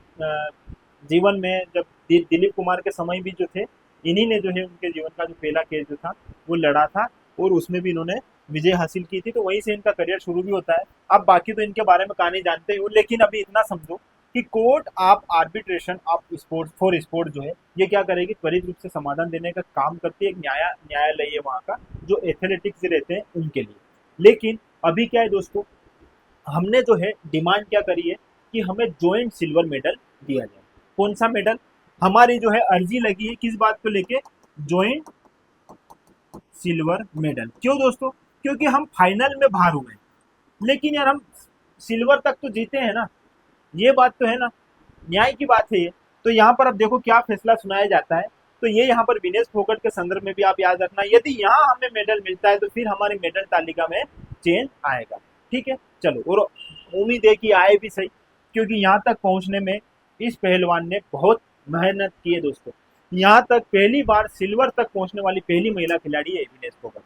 जीवन में, जब दिलीप कुमार के समय भी जो थे, इन्हीं ने जो है उनके जीवन का जो पहला केस जो था वो लड़ा था और उसमें भी इन्होंने विजय हासिल की थी। तो वहीं से इनका करियर शुरू भी होता है। अब बाकी तो इनके बारे में कहानी जानते ही हो, लेकिन अभी इतना समझो कि court of arbitration of sports for sport जो है ये क्या करेगी, त्वरित रूप से समाधान देने का काम करती है। एक न्यायालय है वहाँ का, जो एथलेटिक्स रहते हैं उनके लिए। लेकिन अभी क्या है दोस्तों, हमने जो है डिमांड क्या करी है कि हमें ज्वाइंट सिल्वर मेडल दिया जाए। कौन सा मेडल, हमारी जो है अर्जी लगी है किस बात को लेके, ज्वाइंट सिल्वर मेडल। क्यों दोस्तों, क्योंकि हम फाइनल में बाहर हुए, लेकिन यार हम सिल्वर तक तो जीते हैं ना, ये बात तो है ना, न्याय की बात है ये। तो यहाँ पर अब देखो क्या फैसला सुनाया जाता है। तो ये यहाँ पर विनेश फोगट के संदर्भ में भी आप याद रखना, यदि यहाँ हमें मेडल मिलता है तो फिर हमारी मेडल तालिका में चेंज आएगा। ठीक है, चलो, और उम्मीद है कि आए भी सही, क्योंकि यहाँ तक पहुँचने में इस पहलवान ने बहुत मेहनत की है दोस्तों। यहाँ तक पहली बार सिल्वर तक पहुँचने वाली पहली महिला खिलाड़ी है विनेश फोगट।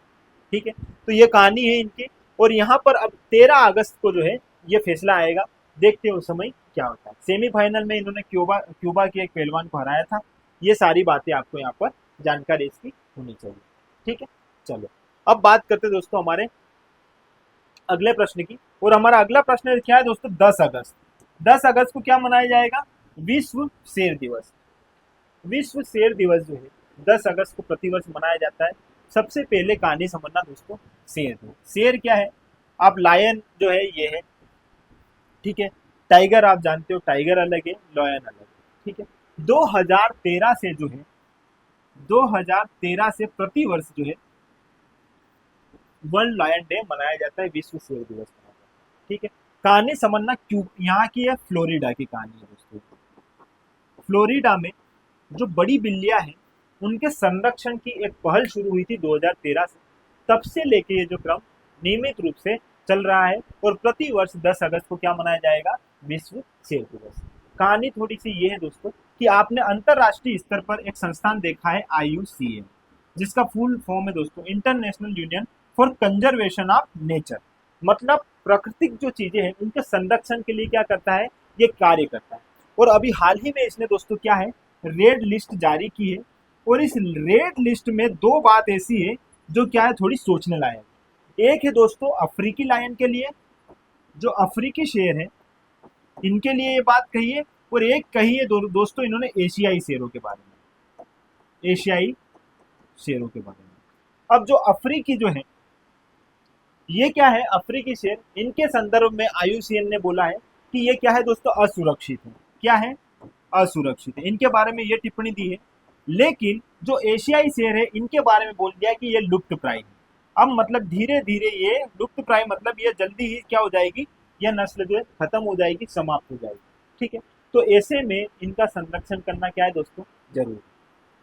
ठीक है, तो ये कहानी है इनकी। और यहाँ पर अब 13 अगस्त को जो है ये फैसला आएगा, देखते हैं उस समय क्या होता है। सेमीफाइनल में इन्होंने क्यूबा के एक पहलवान को हराया था। ये सारी बातें आपको यहाँ पर जानकारी इसकी होनी चाहिए। ठीक है, चलो अब बात करते हैं दोस्तों हमारे अगले प्रश्न की। और हमारा अगला प्रश्न क्या है दोस्तों, 10 अगस्त। 10 अगस्त को क्या मनाया जाएगा, विश्व शेर दिवस। विश्व शेर दिवस जो है 10 अगस्त को प्रतिवर्ष मनाया जाता है। सबसे पहले कहानी समझना दोस्तों, शेर। शेर क्या है, आप लायन जो है ये है, ठीक है, टाइगर आप जानते हो, टाइगर अलग है, लॉयन अलग है, ठीक है। 2013 से जो है 2013 से प्रति वर्ष जो है वर्ल्ड लायन डे मनाया जाता है, विश्व शेर दिवस मनाया जाता है, ठीक है। कहानी समझना क्यों, यहाँ की है फ्लोरिडा की कहानी है दोस्तों। फ्लोरिडा में जो बड़ी बिल्लियां हैं उनके संरक्षण की एक पहल शुरू हुई थी 2013 से। तब से लेके ये जो क्रम नियमित रूप से चल रहा है और प्रति वर्ष 10 अगस्त को क्या मनाया जाएगा, विश्व शेर दिवस। कहानी थोड़ी सी ये है दोस्तों कि आपने अंतरराष्ट्रीय स्तर पर एक संस्थान देखा है IUCN, जिसका फुल फॉर्म है दोस्तों international union for conservation of nature. मतलब प्राकृतिक जो चीजें हैं उनके संरक्षण के लिए क्या करता है, ये कार्य करता है। और अभी हाल ही में इसने दोस्तों क्या है, रेड लिस्ट जारी की है। और इस रेड लिस्ट में दो बात ऐसी है जो क्या है, थोड़ी सोचने लायक। एक है दोस्तों अफ्रीकी लायन के लिए, जो अफ्रीकी शेर है इनके लिए ये बात कही है। और एक कही है दोस्तों इन्होंने एशियाई शेरों के बारे में, एशियाई शेरों के बारे में। अब जो अफ्रीकी जो है, ये क्या है, अफ्रीकी शेर, इनके संदर्भ में IUCN ने बोला है कि ये क्या है दोस्तों, असुरक्षित है। क्या है, असुरक्षित है। इनके बारे में ये टिप्पणी दी है। लेकिन जो एशियाई शेर है इनके बारे में बोल दिया कि ये लुप्त प्राय है। अब मतलब धीरे धीरे ये लुप्त प्राय, मतलब ये जल्दी ही क्या हो जाएगी, यह नस्ल जो है खत्म हो जाएगी, समाप्त हो जाएगी, ठीक है। तो ऐसे में इनका संरक्षण करना क्या है दोस्तों, जरूरी,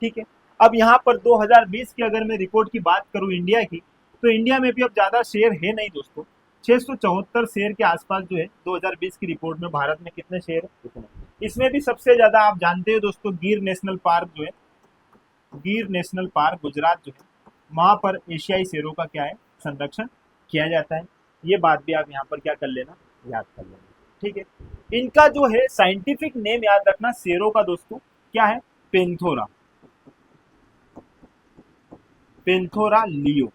ठीक है। अब यहाँ पर 2020 की अगर मैं रिपोर्ट की बात करूँ इंडिया की, तो इंडिया में भी अब ज्यादा शेर है नहीं दोस्तों। 674 शेर के आसपास जो है 2020 की रिपोर्ट में भारत में कितने शेर है, उतने। इसमें भी सबसे ज्यादा आप जानते हो दोस्तों गिर नेशनल पार्क जो है, गिर नेशनल पार्क गुजरात जो है, वहां पर एशियाई शेरों का क्या है, संरक्षण किया जाता है। ये बात भी आप यहाँ पर क्या कर लेना, याद कर लेना, ठीक है। इनका जो है साइंटिफिक नेम याद रखना शेरों का दोस्तों, क्या है, पेंथोरा, पेंथोरा लियो,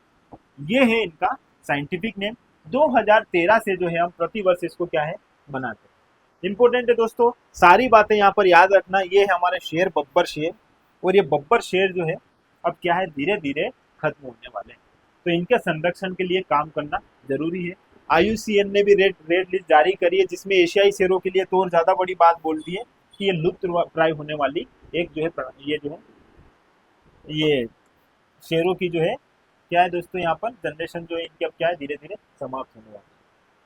ये है इनका साइंटिफिक नेम। 2013 से जो है हम प्रतिवर्ष इसको क्या है, बनाते हैं। इंपॉर्टेंट है दोस्तों, सारी बातें यहाँ पर याद रखना। ये है हमारे शेर, बब्बर शेर, और ये बब्बर शेर जो है अब क्या है, धीरे धीरे खत्म होने वाले हैं। तो इनके संरक्षण के लिए काम करना जरूरी है। IUCN ने भी रेड लिस्ट जारी करी है, जिसमें एशियाई शेरों के लिए तो और ज्यादा बड़ी बात बोल दी है कि ये लुप्त प्राय होने वाली एक जो है, ये जो है, ये शेरों की जो है क्या है दोस्तों, यहाँ पर जनरेशन जो है इनकी अब क्या है, धीरे धीरे समाप्त होने वाली है,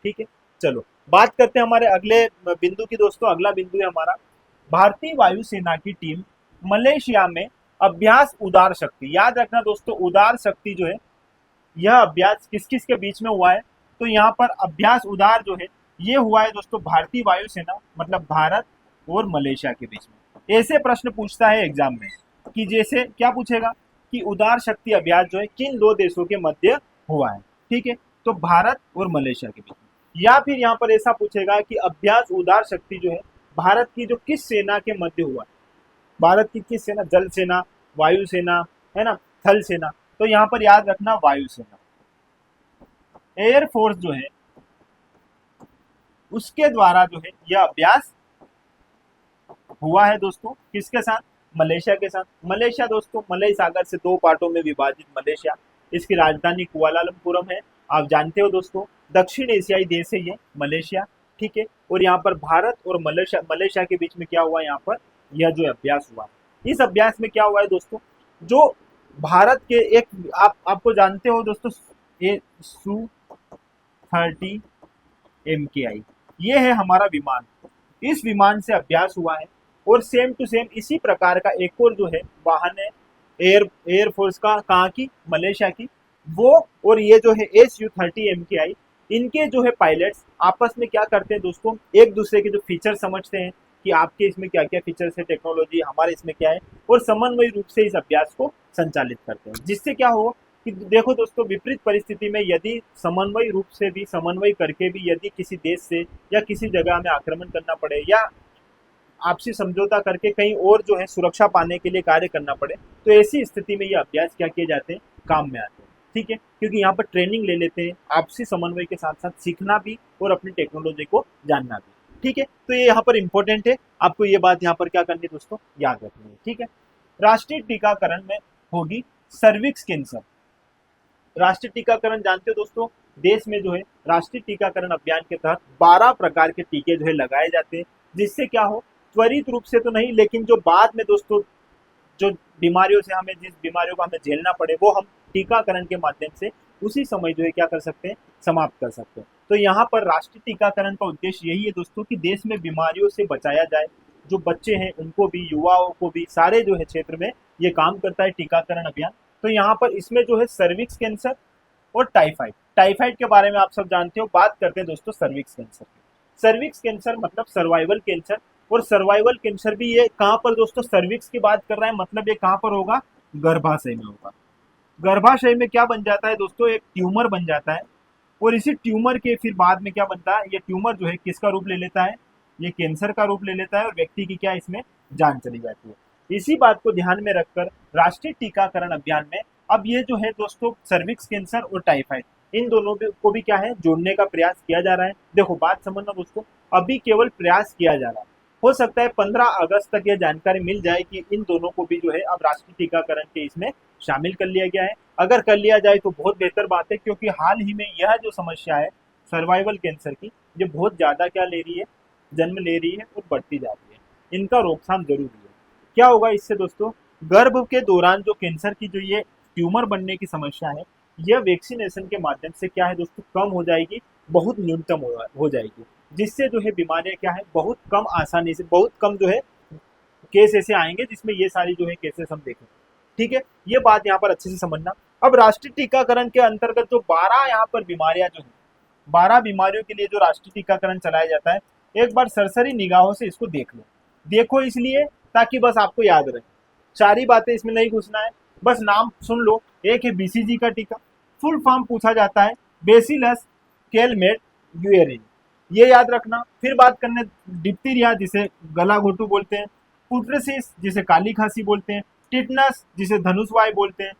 ठीक है। चलो बात करते हैं हमारे अगले बिंदु की दोस्तों। अगला बिंदु है हमारा, भारतीय वायुसेना की टीम मलेशिया में अभ्यास उदार शक्ति। याद रखना दोस्तों, उदार शक्ति जो है, यह अभ्यास किस किस के बीच में हुआ है, तो यहाँ पर अभ्यास उदार जो है ये हुआ है दोस्तों भारतीय वायुसेना, मतलब भारत और मलेशिया के बीच में। ऐसे प्रश्न पूछता है एग्जाम में कि जैसे क्या पूछेगा कि उदार शक्ति अभ्यास जो है किन दो देशों के मध्य हुआ है, ठीक है, तो भारत और मलेशिया के बीच में। या फिर यहाँ पर ऐसा पूछेगा कि अभ्यास उदार शक्ति जो है भारत की जो किस सेना के मध्य हुआ है, भारत की किस सेना, जल सेना, वायु सेना, है ना, थल सेना। तो यहाँ पर याद रखना वायुसेना, एयरफोर्स जो है उसके द्वारा जो है यह अभ्यास हुआ है दोस्तों, किसके साथ, मलेशिया के साथ। मलेशिया दोस्तों मलय सागर से दो पार्टों में विभाजित मलेशिया, इसकी राजधानी कुआलालंपुरम है, आप जानते हो दोस्तों। दक्षिण एशियाई देश है ये मलेशिया, ठीक है। और यहाँ पर भारत और मलेशिया के बीच में क्या हुआ, यहाँ पर यह जो अभ्यास हुआ, इस अभ्यास में क्या हुआ है दोस्तों, जो भारत के एक आपको जानते हो दोस्तों, Su-30 MKI, ये है हमारा विमान। इस विमान से अभ्यास हुआ है। और सेम टू सेम इसी प्रकार का एक और जो है वाहन है एयरफोर्स का, कहाँ की, मलेशिया की, वो। और ये जो है Su-30 MKI, इनके जो है पायलट्स आपस में क्या करते हैं दोस्तों, एक दूसरे के जो फीचर समझते हैं कि आपके इसमें क्या क्या फीचर्स है, टेक्नोलॉजी हमारे इसमें क्या है, और समन्वय रूप से इस अभ्यास को संचालित करते हैं। जिससे क्या हो कि देखो दोस्तों, विपरीत परिस्थिति में यदि समन्वय रूप से भी, समन्वय करके भी यदि किसी देश से या किसी जगह में आक्रमण करना पड़े, या आपसी समझौता करके कहीं और जो है सुरक्षा पाने के लिए कार्य करना पड़े, तो ऐसी स्थिति में ये अभ्यास क्या किए जाते हैं, काम में आते हैं, ठीक है। क्योंकि यहाँ पर ट्रेनिंग ले लेते हैं, आपसी समन्वय के साथ साथ सीखना भी और अपनी टेक्नोलॉजी को जानना भी, ठीक है। तो ये यहाँ पर इंपॉर्टेंट है, आपको ये बात यहाँ पर क्या करनी है दोस्तों, याद रखनी है, ठीक है। राष्ट्रीय टीकाकरण में होगी सर्विक्स कैंसर। राष्ट्रीय टीकाकरण जानते हो दोस्तों, देश में जो है राष्ट्रीय टीकाकरण अभियान के तहत 12 प्रकार के टीके जो है लगाए जाते हैं, जिससे क्या हो, त्वरित रूप से तो नहीं, लेकिन जो बाद में दोस्तों जो बीमारियों से हमें, जिस बीमारियों को हमें झेलना पड़े, वो हम टीकाकरण के माध्यम से उसी समय जो है क्या कर सकते हैं, समाप्त कर सकते हैं। तो यहाँ पर राष्ट्रीय टीकाकरण का उद्देश्य यही है दोस्तों कि देश में बीमारियों से बचाया जाए, जो बच्चे हैं उनको भी, युवाओं को भी, सारे जो है क्षेत्र में ये काम करता है टीकाकरण अभियान। तो यहाँ पर इसमें जो है सर्विक्स कैंसर और टाइफाइड, टाइफाइड के बारे में आप सब जानते हो। बात करते हैं दोस्तों सर्विक्स कैंसर की। सर्विक्स कैंसर मतलब सर्वाइवल कैंसर, और सर्वाइवल कैंसर भी ये कहाँ पर दोस्तों, सर्विक्स की बात कर रहा है, मतलब ये कहाँ पर होगा, गर्भाशय में होगा। गर्भाशय में क्या बन जाता है दोस्तों, एक ट्यूमर बन जाता है, और इसी ट्यूमर के फिर बाद में क्या बनता है, ये ट्यूमर जो है किसका रूप ले लेता है, ये कैंसर का रूप ले लेता है, और व्यक्ति की क्या इसमें जान चली जाती है। इसी बात को ध्यान में रखकर राष्ट्रीय टीकाकरण अभियान में अब ये जो है दोस्तों सर्विक्स कैंसर और टाइफाइड, इन दोनों को भी क्या है, जोड़ने का प्रयास किया जा रहा है। देखो बात समझना दोस्तों, अभी केवल प्रयास किया जा रहा है, हो सकता है 15 अगस्त तक यह जानकारी मिल जाए कि इन दोनों को भी जो है अब राष्ट्रीय टीकाकरण के इसमें शामिल कर लिया गया है। अगर कर लिया जाए तो बहुत बेहतर बात है, क्योंकि हाल ही में यह जो समस्या है सर्वाइवल कैंसर की, ये बहुत ज़्यादा क्या ले रही है, जन्म ले रही है और बढ़ती जा रही है। इनका रोकथाम जरूरी है। क्या होगा इससे दोस्तों, गर्भ के दौरान जो कैंसर की जो ये ट्यूमर बनने की समस्या है, यह वैक्सीनेशन के माध्यम से क्या है दोस्तों, कम हो जाएगी, बहुत न्यूनतम हो जाएगी, जिससे जो है बीमारियां क्या है, बहुत कम आसानी से, बहुत कम जो है केस ऐसे आएंगे जिसमें ये सारी जो है केसेस हम देखें। ठीक है, ये बात यहाँ पर अच्छे से समझना। अब राष्ट्रीय टीकाकरण के अंतर्गत जो 12 यहाँ पर बीमारियां जो है, 12 बीमारियों के लिए जो राष्ट्रीय टीकाकरण चलाया जाता है, एक बार सरसरी निगाहों से इसको देख लो। देखो इसलिए ताकि बस आपको याद रहे, सारी बातें इसमें नहीं घुसना है, बस नाम सुन लो। एक है बीसीजी का टीका, फुल फॉर्म पूछा जाता है बेसिलस कैलमेट यूएरिन, ये याद रखना। फिर बात करने डिप्थीरिया जिसे गला घोटू बोलते हैं, पुट्रेसिस जिसे काली खांसी बोलते हैं, टिटनस जिसे धनुषवाय बोलते हैं,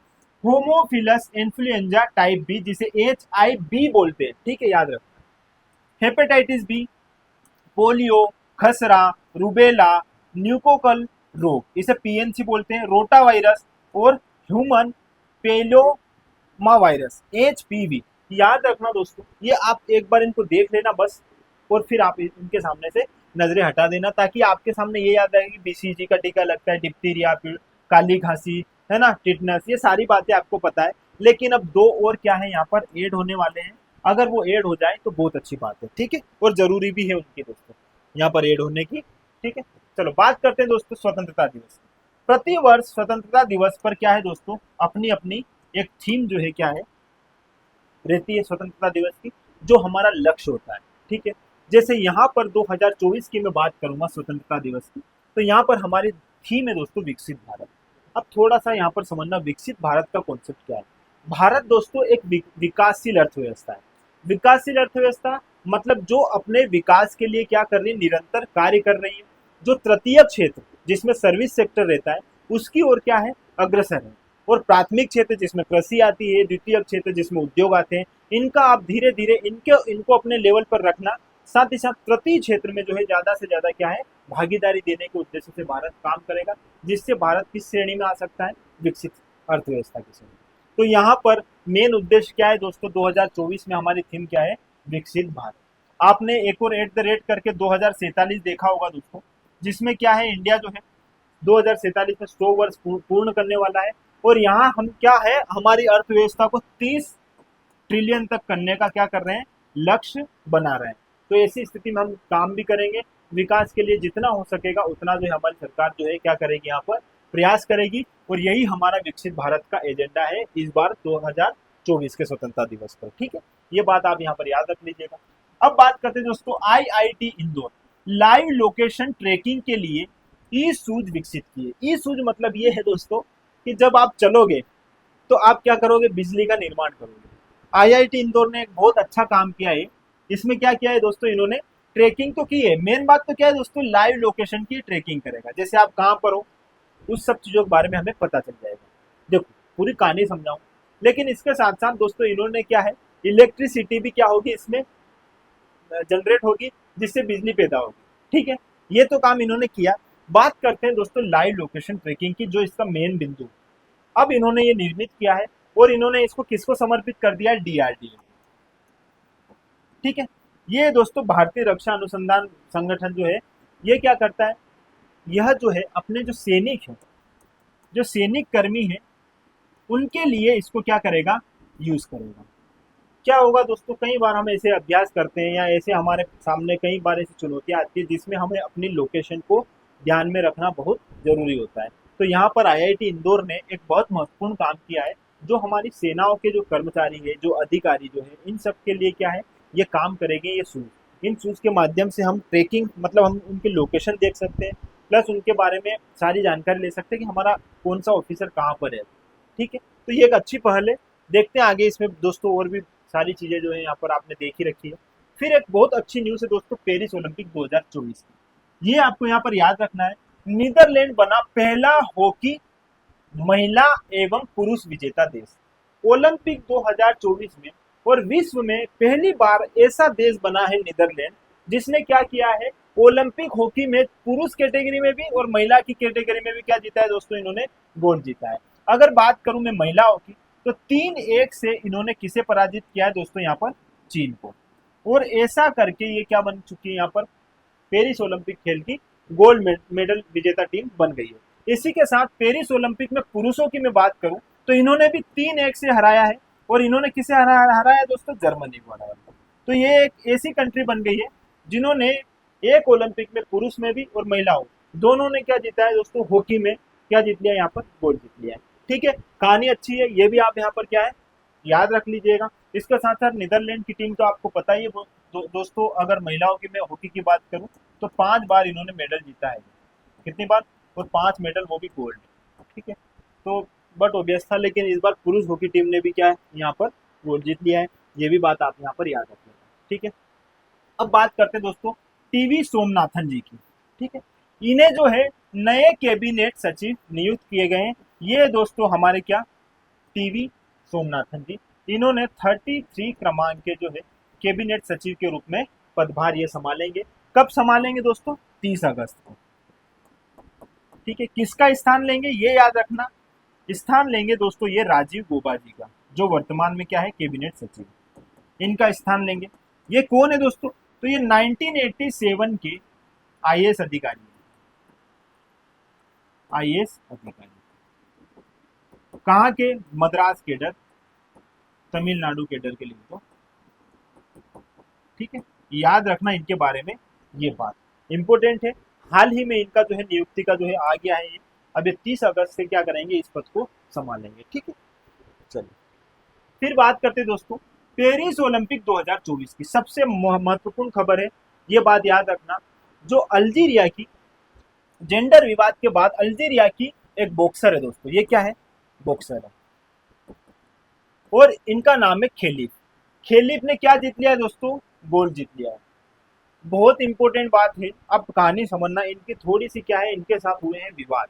होमोफिलस इन्फ्लुएंजा टाइप बी जिसे HIV बोलते हैं, ठीक है याद रखना, हेपेटाइटिस बी, पोलियो, खसरा, रुबेला, न्यूकोकल रोग इसे PNC बोलते हैं, रोटा वायरस और ह्यूमन पेलोमा वायरस HPV, याद रखना दोस्तों। ये आप एक बार इनको देख लेना बस, और फिर आप इनके सामने से नजरें हटा देना, ताकि आपके सामने ये याद रहे कि BCG का टीका लगता है, डिप्थीरिया, काली खांसी है ना, टिटनस, ये सारी बातें आपको पता है। लेकिन अब 2 और क्या है यहाँ पर ऐड होने वाले हैं, अगर वो ऐड हो जाए तो बहुत अच्छी बात है, ठीक है, और जरूरी भी है उनकी दोस्तों यहाँ पर ऐड होने की। ठीक है, चलो बात करते हैं दोस्तों स्वतंत्रता दिवस की। प्रति वर्ष स्वतंत्रता दिवस पर क्या है दोस्तों, अपनी अपनी एक थीम जो है क्या है, रहती है स्वतंत्रता दिवस की, जो हमारा लक्ष्य होता है। ठीक है, जैसे यहाँ पर 2024 की मैं बात करूंगा स्वतंत्रता दिवस की, तो यहाँ पर हमारी थीम है दोस्तों विकसित भारत। अब थोड़ा सा यहाँ पर समझना विकसित भारत का कॉन्सेप्ट क्या है। भारत दोस्तों एक विकासशील अर्थव्यवस्था है। विकासशील अर्थव्यवस्था मतलब जो अपने विकास के लिए क्या कर रही है, निरंतर कार्य कर रही है, जो तृतीय क्षेत्र जिसमें सर्विस सेक्टर रहता है उसकी ओर क्या है, अग्रसर है, और प्राथमिक क्षेत्र जिसमें कृषि आती है, द्वितीय क्षेत्र जिसमें उद्योग आते हैं, इनका आप धीरे धीरे इनको अपने लेवल पर रखना, साथ ही साथ तृतीय क्षेत्र में जो है ज्यादा से ज्यादा क्या है, भागीदारी देने के उद्देश्य से भारत काम करेगा, जिससे भारत किस श्रेणी में आ सकता है, विकसित अर्थव्यवस्था की श्रेणी। तो यहाँ पर मेन उद्देश्य क्या है दोस्तों, 2024 में हमारी थीम क्या है, विकसित भारत। आपने एक और @ करके 2047 देखा होगा दोस्तों, जिसमें क्या है, इंडिया जो है 2047 में 100 वर्ष पूर्ण करने वाला है, और यहाँ हम क्या है, हमारी अर्थव्यवस्था को 30 ट्रिलियन तक करने का क्या कर रहे हैं, लक्ष्य बना रहे हैं। तो ऐसी स्थिति में हम काम भी करेंगे, विकास के लिए जितना हो सकेगा उतना जो है हमारी सरकार जो है क्या करेगी, यहाँ पर प्रयास करेगी, और यही हमारा विकसित भारत का एजेंडा है इस बार 2024 के स्वतंत्रता दिवस पर। ठीक है, ये बात आप यहाँ पर याद रख लीजिएगा। अब बात करते हैं दोस्तों IIT Indore live location tracking के लिए ई-सूज विकसित किए। ई-सूज मतलब ये है दोस्तों कि जब आप चलोगे तो आप क्या करोगे, बिजली का निर्माण करोगे। IIT इंदौर ने एक बहुत अच्छा काम किया है। इसमें क्या किया है दोस्तों, इन्होंने ट्रैकिंग तो की है, मेन बात तो क्या है दोस्तों, लाइव लोकेशन की ट्रैकिंग करेगा, जैसे आप कहाँ पर हो उस सब चीजों के बारे में हमें पता चल जाएगा। देखो पूरी कहानी समझाऊं, लेकिन इसके साथ साथ दोस्तों इन्होंने क्या है, इलेक्ट्रिसिटी भी क्या होगी इसमें जनरेट होगी, जिससे बिजली पैदा होगी। ठीक है, ये तो काम इन्होंने किया। बात करते हैं दोस्तों लाइव लोकेशन ट्रैकिंग की, जो इसका मेन बिंदु अब इन्होंने ये निर्मित किया है, और इन्होंने इसको किसको समर्पित कर दिया है, DRDO। ठीक है। ये दोस्तों भारतीय रक्षा अनुसंधान संगठन जो है, ये क्या करता है, यह जो है अपने जो सैनिक है, जो सैनिक कर्मी है, उनके लिए इसको क्या करेगा, यूज करेगा। क्या होगा दोस्तों, कई बार हम ऐसे अभ्यास करते हैं या ऐसे हमारे सामने कई बार ऐसी चुनौतियां आती है जिसमें हमें अपनी लोकेशन को ध्यान में रखना बहुत जरूरी होता है। तो यहाँ पर आईआईटी इंदौर ने एक बहुत महत्वपूर्ण काम किया है, जो हमारी सेनाओं के जो कर्मचारी है, जो अधिकारी जो है, इन सब के लिए क्या है, ये काम करेंगे ये सूज। इन सूज के माध्यम से हम ट्रेकिंग, मतलब हम उनकी लोकेशन देख सकते हैं, प्लस उनके बारे में सारी जानकारी ले सकते हैं कि हमारा कौन सा ऑफिसर कहाँ पर है। ठीक है, तो ये एक अच्छी पहल है। देखते हैं आगे इसमें दोस्तों और भी सारी चीजें जो है यहाँ पर आपने देख ही रखी है। फिर एक बहुत अच्छी न्यूज है दोस्तों, पेरिस ओलंपिक 2024 की, ये आपको यहाँ पर याद रखना है। नीदरलैंड बना पहला हॉकी महिला एवं पुरुष विजेता देश ओलंपिक 2024 में, और विश्व में पहली बार ऐसा देश बना है नीदरलैंड, जिसने क्या किया है, ओलंपिक हॉकी में पुरुष कैटेगरी में भी और महिला की कैटेगरी में भी क्या जीता है दोस्तों, इन्होंने गोल्ड जीता है। अगर बात करूं मैं महिलाओं की, तो 3-1 से इन्होंने किसे पराजित किया है दोस्तों, यहाँ पर चीन को। और ऐसा करके ये क्या बन चुकी है, यहाँ पर पेरिस ओलंपिक खेल की गोल्ड मेडल विजेता टीम बन गई है। इसी के साथ पेरिस ओलंपिक में पुरुषों की मैं बात करूं, तो इन्होंने भी 3-1 से हराया है। और इन्होंने किसे हराया दोस्तों, जर्मनी को हराया। तो ये एक ऐसी कंट्री बन गई है जिन्होंने एक ओलंपिक में पुरुष में भी और महिलाओं दोनों ने क्या जीता है दोस्तों, हॉकी में क्या जीत लिया, यहाँ पर गोल्ड जीत लिया है। ठीक है, कहानी अच्छी है, ये भी आप यहाँ पर क्या है याद रख लीजिएगा। इसके साथ साथ नीदरलैंड की टीम तो आपको पता ही है दोस्तों, अगर महिलाओं की मैं हॉकी की बात करूं, तो 5 बार इन्होंने मेडल जीता है। कितनी बार, और 5 मेडल, वो भी गोल्ड। ठीक है, तो बट ओबियस था, लेकिन इस बार पुरुष हॉकी टीम ने भी क्या है, यहाँ पर गोल्ड जीत लिया है। ये भी बात आप यहाँ पर याद रखिएगा। ठीक है, अब बात करते हैं दोस्तों टीवी सोमनाथन जी की। ठीक है, इन्हें जो है नए कैबिनेट सचिव नियुक्त किए गए हैं। ये दोस्तों हमारे क्या, टीवी सोमनाथन जी, इन्होंने 33 क्रमांक के जो है कैबिनेट सचिव के रूप में पदभार ये संभालेंगे। कब संभालेंगे दोस्तों, 30 अगस्त को। ठीक है, किसका स्थान लेंगे ये याद रखना, स्थान लेंगे दोस्तों ये राजीव गोबा जी का, जो वर्तमान में क्या है, कैबिनेट सचिव, इनका स्थान लेंगे। ये कौन है दोस्तों, तो ये 1987 के आईएएस अधिकारी, आईएएस अधिकारी कहाँ के, मद्रास केडर, तमिलनाडु केडर के लिए तो। ठीक है, याद रखना इनके बारे में, ये बात इंपॉर्टेंट है। हाल ही में इनका जो है नियुक्ति का जो है आ गया है ये। अब ये 30 अगस्त से क्या करेंगे, इस पद को संभालेंगे। ठीक है, चलिए फिर बात करते हैं दोस्तों पेरिस ओलंपिक 2024 की। सबसे महत्वपूर्ण खबर है, ये बात याद रखना, जो अल्जीरिया की, जेंडर विवाद के बाद अल्जीरिया की एक बॉक्सर है दोस्तों, ये क्या है, बॉक्सर है, और इनका नाम है खेलिफ। खेलिफ ने क्या जीत लिया है दोस्तों, गोल्ड जीत लिया है। बहुत इंपॉर्टेंट बात है, अब कहानी समझना, इनकी थोड़ी सी क्या है, इनके साथ हुए हैं विवाद।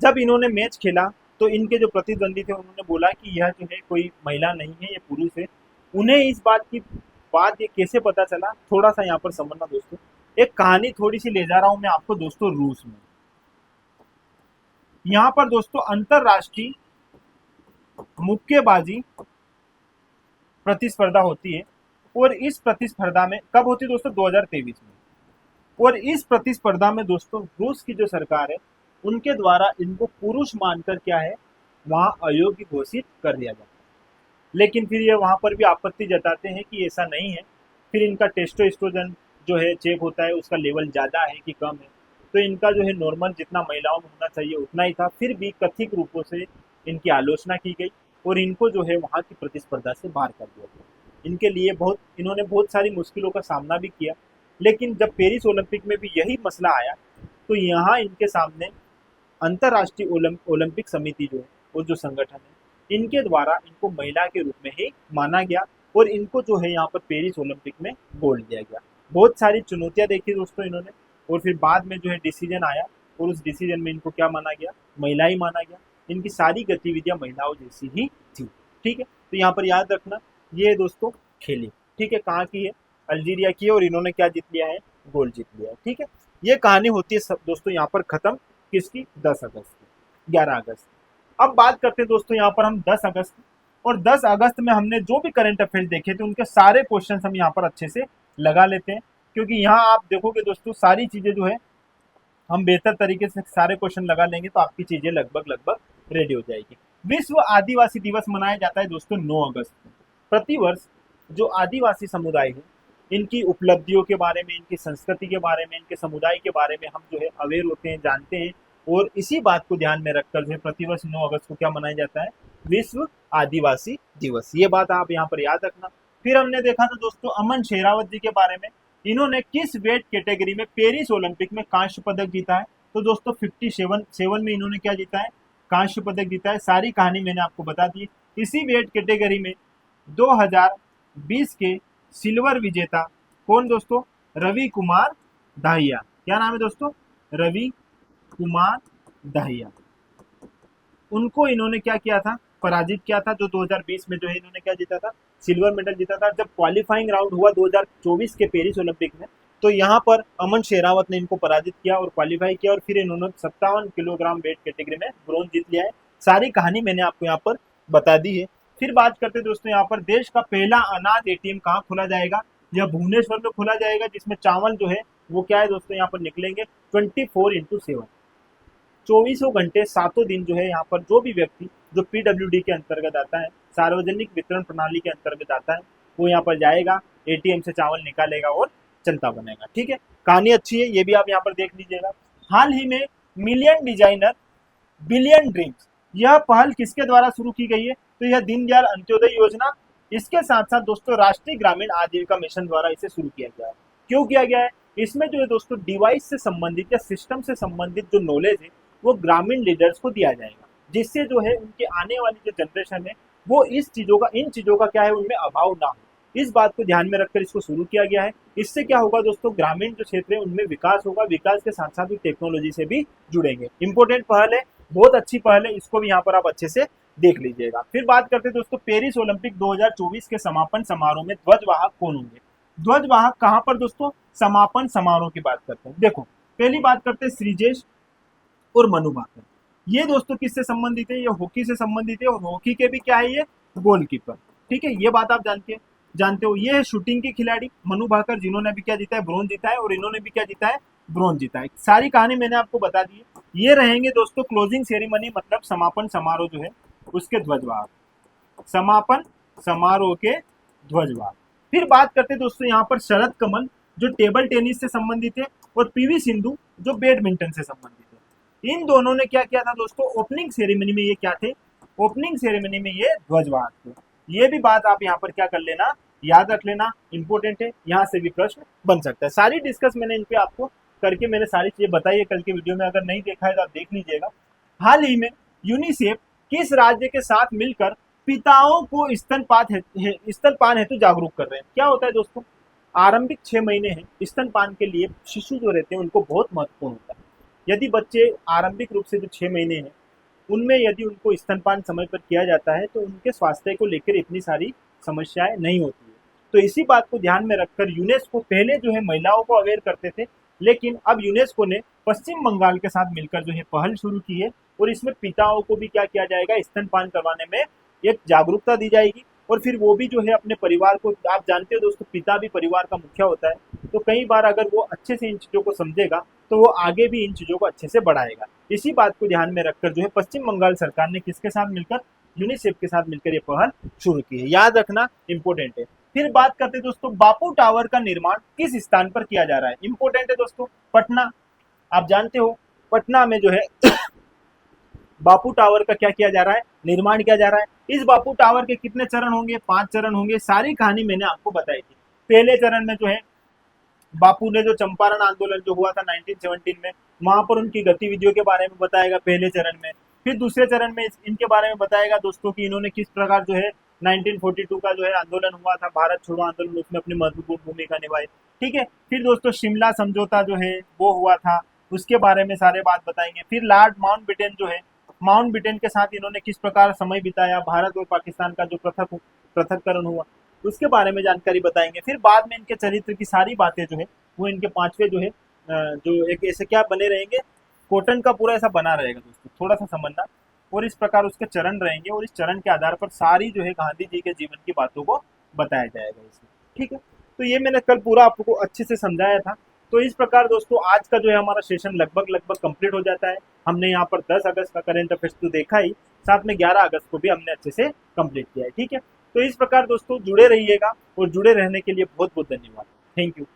जब इन्होंने मैच खेला, तो इनके जो प्रतिद्वंदी थे उन्होंने बोला कि यह जो है कोई महिला नहीं है, ये पुरुष है। उन्हें इस बात ये कैसे पता चला, थोड़ा सा यहाँ पर समझना दोस्तों। एक कहानी थोड़ी सी ले जा रहा हूं मैं आपको दोस्तों, रूस में। यहाँ पर दोस्तों अंतरराष्ट्रीय मुक्केबाजी प्रतिस्पर्धा होती है, और इस प्रतिस्पर्धा में कब होती है दोस्तों, 2023 में। और इस प्रतिस्पर्धा में दोस्तों रूस की जो सरकार है, उनके द्वारा इनको पुरुष मानकर क्या है, वहां अयोग्य घोषित कर दिया जाता है। लेकिन फिर ये वहां पर भी आपत्ति जताते हैं कि ऐसा नहीं है। फिर इनका टेस्टोस्टेरोन जो है चेक होता है, उसका लेवल ज़्यादा है कि कम है, तो इनका जो है नॉर्मल जितना महिलाओं में होना चाहिए उतना ही था। फिर भी कथित रूपों से इनकी आलोचना की गई, और इनको जो है वहाँ की प्रतिस्पर्धा से बाहर कर दिया गया। इनके लिए इन्होंने बहुत सारी मुश्किलों का सामना भी किया। लेकिन जब पेरिस ओलंपिक में भी यही मसला आया, तो यहाँ इनके सामने अंतर्राष्ट्रीय ओलंपिक समिति जो है, वो जो संगठन है, इनके द्वारा इनको महिला के रूप में ही माना गया, और इनको जो है यहाँ पर पेरिस ओलंपिक में गोल्ड दिया गया। बहुत सारी चुनौतियां देखी दोस्तों इन्होंने, और फिर बाद में जो है डिसीजन आया, और उस डिसीजन में इनको क्या माना गया, महिला ही माना गया। इनकी सारी गतिविधियां महिलाओं जैसी ही थी। ठीक है, तो यहाँ पर याद रखना, ये दोस्तों खेली। ठीक है, कहाँ की है, अल्जीरिया की है, और इन्होंने क्या जीत लिया है, गोल्ड जीत लिया है। ठीक है, ये कहानी होती है सब दोस्तों यहाँ पर खत्म, किसकी, 10 अगस्त की, 11 अगस्त। अब बात करते हैं दोस्तों यहाँ पर हम 10 अगस्त और 10 अगस्त में हमने जो भी करंट अफेयर्स देखे थे उनके सारे क्वेश्चन हम यहाँ पर अच्छे से लगा लेते हैं, क्योंकि यहाँ आप देखोगे दोस्तों सारी चीजें जो है हम बेहतर तरीके से सारे क्वेश्चन लगा लेंगे तो आपकी चीजें लगभग लगभग रेडी हो जाएगी। विश्व आदिवासी दिवस मनाया जाता है दोस्तों 9 अगस्त को। प्रतिवर्ष जो आदिवासी समुदाय है इनकी उपलब्धियों के बारे में, इनकी संस्कृति के बारे में, इनके समुदाय के बारे में हम जो है अवेयर होते हैं, जानते हैं, और इसी बात को ध्यान में रखकर जो है प्रतिवर्ष 9 अगस्त को क्या मनाया जाता है, विश्व आदिवासी दिवस। ये बात आप यहाँ पर याद रखना। फिर हमने देखा था दोस्तों अमन शेरावत जी के बारे में, इन्होंने किस वेट कैटेगरी में पेरिस ओलंपिक में कांस्य पदक जीता है, तो दोस्तों 57 में इन्होंने क्या जीता है, कांस्य पदक जीता है। सारी कहानी मैंने आपको बता दी। इसी वेट कैटेगरी में 2020 के सिल्वर विजेता कौन दोस्तों, रवि कुमार दाहिया। क्या नाम है दोस्तों, रवि कुमार दाहिया। उनको इन्होंने क्या किया था, पराजित किया था, जो 2020 में जो है इन्होंने क्या जीता था, सिल्वर मेडल जीता था। जब क्वालिफाइंग राउंड हुआ 2024 के पेरिस ओलंपिक में, तो यहाँ पर अमन शेरावत ने इनको पराजित किया और क्वालिफाई किया, और फिर इन्होंने 57 किलोग्राम वेट कैटेगरी में ब्रोंज जीत लिया है। सारी कहानी मैंने आपको यहाँ पर बता दी है। फिर बात करते दोस्तों यहाँ पर देश का पहला अनाज एटीएम कहाँ खोला जाएगा, यह भुवनेश्वर में खोला जाएगा, जिसमें चावल जो है वो क्या है दोस्तों यहाँ पर निकलेंगे 24/7, 24 घंटे 7 दिन जो है यहाँ पर जो भी व्यक्ति जो पीडब्ल्यूडी के अंतर्गत आता है, सार्वजनिक वितरण प्रणाली के अंतर्गत आता है, वो यहाँ पर जाएगा, एटीएम से चावल निकालेगा और जनता बनेगा। ठीक है, कहानी अच्छी है, ये भी आप यहाँ पर देख लीजिएगा। हाल ही में मिलियन डिजाइनर बिलियन ड्रीम्स, यह पहल किसके द्वारा शुरू की गई है, तो यह दीनदयाल अंत्योदय योजना, इसके साथ साथ दोस्तों राष्ट्रीय ग्रामीण आजीविका मिशन द्वारा इसे शुरू किया गया है। क्यों किया गया है, इसमें जो है दोस्तों डिवाइस से संबंधित या सिस्टम से संबंधित जो नॉलेज है वो ग्रामीण लीडर्स को दिया जाएगा, जिससे जो है उनके आने वाली जो जनरेशन है वो इन चीजों का क्या है उनमें अभाव ना हो। इस बात को ध्यान में रखकर इसको शुरू किया गया है। इससे क्या होगा दोस्तों, ग्रामीण जो क्षेत्र है उनमें विकास होगा, विकास के साथ साथ टेक्नोलॉजी से भी जुड़ेंगे। इंपॉर्टेंट पहल है, बहुत अच्छी पहल है, इसको भी यहाँ पर आप अच्छे से देख लीजिएगा। फिर बात करते हैं दोस्तों पेरिस ओलंपिक 2024 के समापन समारोह में ध्वजवाहक कौन होंगे। ध्वजवाहक कहाँ पर दोस्तों, समापन समारोह की बात करते हैं। देखो पहली बात करते हैं श्रीजेश और मनु भाकर। ये दोस्तों किससे संबंधित है, ये हॉकी से संबंधित है, और हॉकी के भी क्या है, ये गोलकीपर। ठीक है, ये बात आप जानते हो। ये है शूटिंग के खिलाड़ी मनु भाकर, जिन्होंने भी क्या जीता है, ब्रोंज जीता है, और इन्होंने भी क्या जीता है, ब्रोंज जीता है। सारी कहानी मैंने आपको बता दी है। ये रहेंगे दोस्तों क्लोजिंग सेरेमनी, मतलब समापन समारोह जो है उसके ध्वजवाहक, समापन समारोह के ध्वजवाहक। फिर बात करते हैं दोस्तों यहाँ पर शरद कमल जो टेबल टेनिस से संबंधित है, और पीवी सिंधु जो बैडमिंटन से संबंधित है। इन दोनों ने क्या किया था दोस्तों, ओपनिंग सेरेमनी में ये क्या थे, ओपनिंग सेरेमनी में ये ध्वजवाहक थे। ये भी बात आप यहाँ पर क्या कर लेना, याद रख लेना, इंपॉर्टेंट है, यहाँ से भी प्रश्न बन सकता है। सारी डिस्कस मैंने इन पे आपको करके मैंने सारी चीजें बताई है कल के वीडियो में, अगर नहीं देखा है तो आप देख लीजिएगा। हाल ही में यूनिसेफ किस राज्य के साथ मिलकर पिताओं को स्तनपान हेतु जागरूक कर रहे हैं। क्या होता है दोस्तों, आरंभिक 6 महीने हैं स्तनपान के लिए शिशु जो रहते हैं उनको बहुत महत्वपूर्ण होता है। यदि बच्चे आरंभिक रूप से जो 6 महीने हैं उनमें यदि उनको स्तनपान समय पर किया जाता है तो उनके स्वास्थ्य को लेकर इतनी सारी समस्याएं नहीं होती है। तो इसी बात को ध्यान में रखकर यूनेस्को पहले जो है महिलाओं को अवेयर करते थे, लेकिन अब यूनेस्को ने पश्चिम बंगाल के साथ मिलकर जो है पहल शुरू की है, और इसमें पिताओं को भी क्या किया जाएगा, स्तनपान करवाने में एक जागरूकता दी जाएगी। और फिर वो भी जो है अपने परिवार को, आप जानते हो दोस्तों पिता भी परिवार का मुखिया होता है, तो कई बार अगर वो अच्छे से इन चीज़ों को समझेगा तो वो आगे भी इन चीज़ों को अच्छे से बढ़ाएगा। इसी बात को ध्यान में रखकर जो है पश्चिम बंगाल सरकार ने किसके साथ मिलकर, यूनिसेफ के साथ मिलकर ये पहल शुरू की है। याद रखना, इंपॉर्टेंट है। फिर बात करते हैं दोस्तों बापू टावर का निर्माण किस स्थान पर किया जा रहा है। इंपॉर्टेंट है दोस्तों, पटना। आप जानते हो पटना में जो है बापू टावर का क्या किया जा रहा है, निर्माण किया जा रहा है। इस बापू टावर के कितने चरण होंगे, 5 चरण होंगे। सारी कहानी मैंने आपको बताई थी। पहले चरण में जो है बापू ने जो चंपारण आंदोलन जो हुआ था 1917 में, वहां पर उनकी गतिविधियों के बारे में बताएगा पहले चरण में। फिर दूसरे चरण में इनके बारे में बताएगा दोस्तों कि इन्होंने किस प्रकार जो है 1942 का जो है आंदोलन हुआ था, भारत छोड़ो आंदोलन, उसमें अपनी महत्वपूर्ण भूमिका निभाई। ठीक है, फिर दोस्तों शिमला समझौता जो है वो हुआ था, उसके बारे में सारे बात बताएंगे। फिर लॉर्ड माउंटबेटन जो है, माउंटबेटन के साथ इन्होंने किस प्रकार समय बिताया, भारत और पाकिस्तान का जो पृथककरण हुआ उसके बारे में जानकारी बताएंगे। फिर बाद में इनके चरित्र की सारी बातें जो है वो इनके 5वें जो है जो एक ऐसे क्या बने रहेंगे, कॉटन का पूरा ऐसा बना रहेगा दोस्तों, थोड़ा सा समझना। और इस प्रकार उसके चरण रहेंगे और इस चरण के आधार पर सारी जो है गांधी जी के जीवन की बातों को बताया जाएगा इसमें। ठीक है, तो ये मैंने कल पूरा आपको अच्छे से समझाया था। तो इस प्रकार दोस्तों आज का जो है हमारा सेशन लगभग लगभग कंप्लीट हो जाता है। हमने यहाँ पर 10 अगस्त का करेंट अफेयर्स तो देखा ही, साथ में 11 अगस्त को भी हमने अच्छे से कंप्लीट किया है। ठीक है, तो इस प्रकार दोस्तों जुड़े रहिएगा और जुड़े रहने के लिए बहुत बहुत धन्यवाद। Thank you.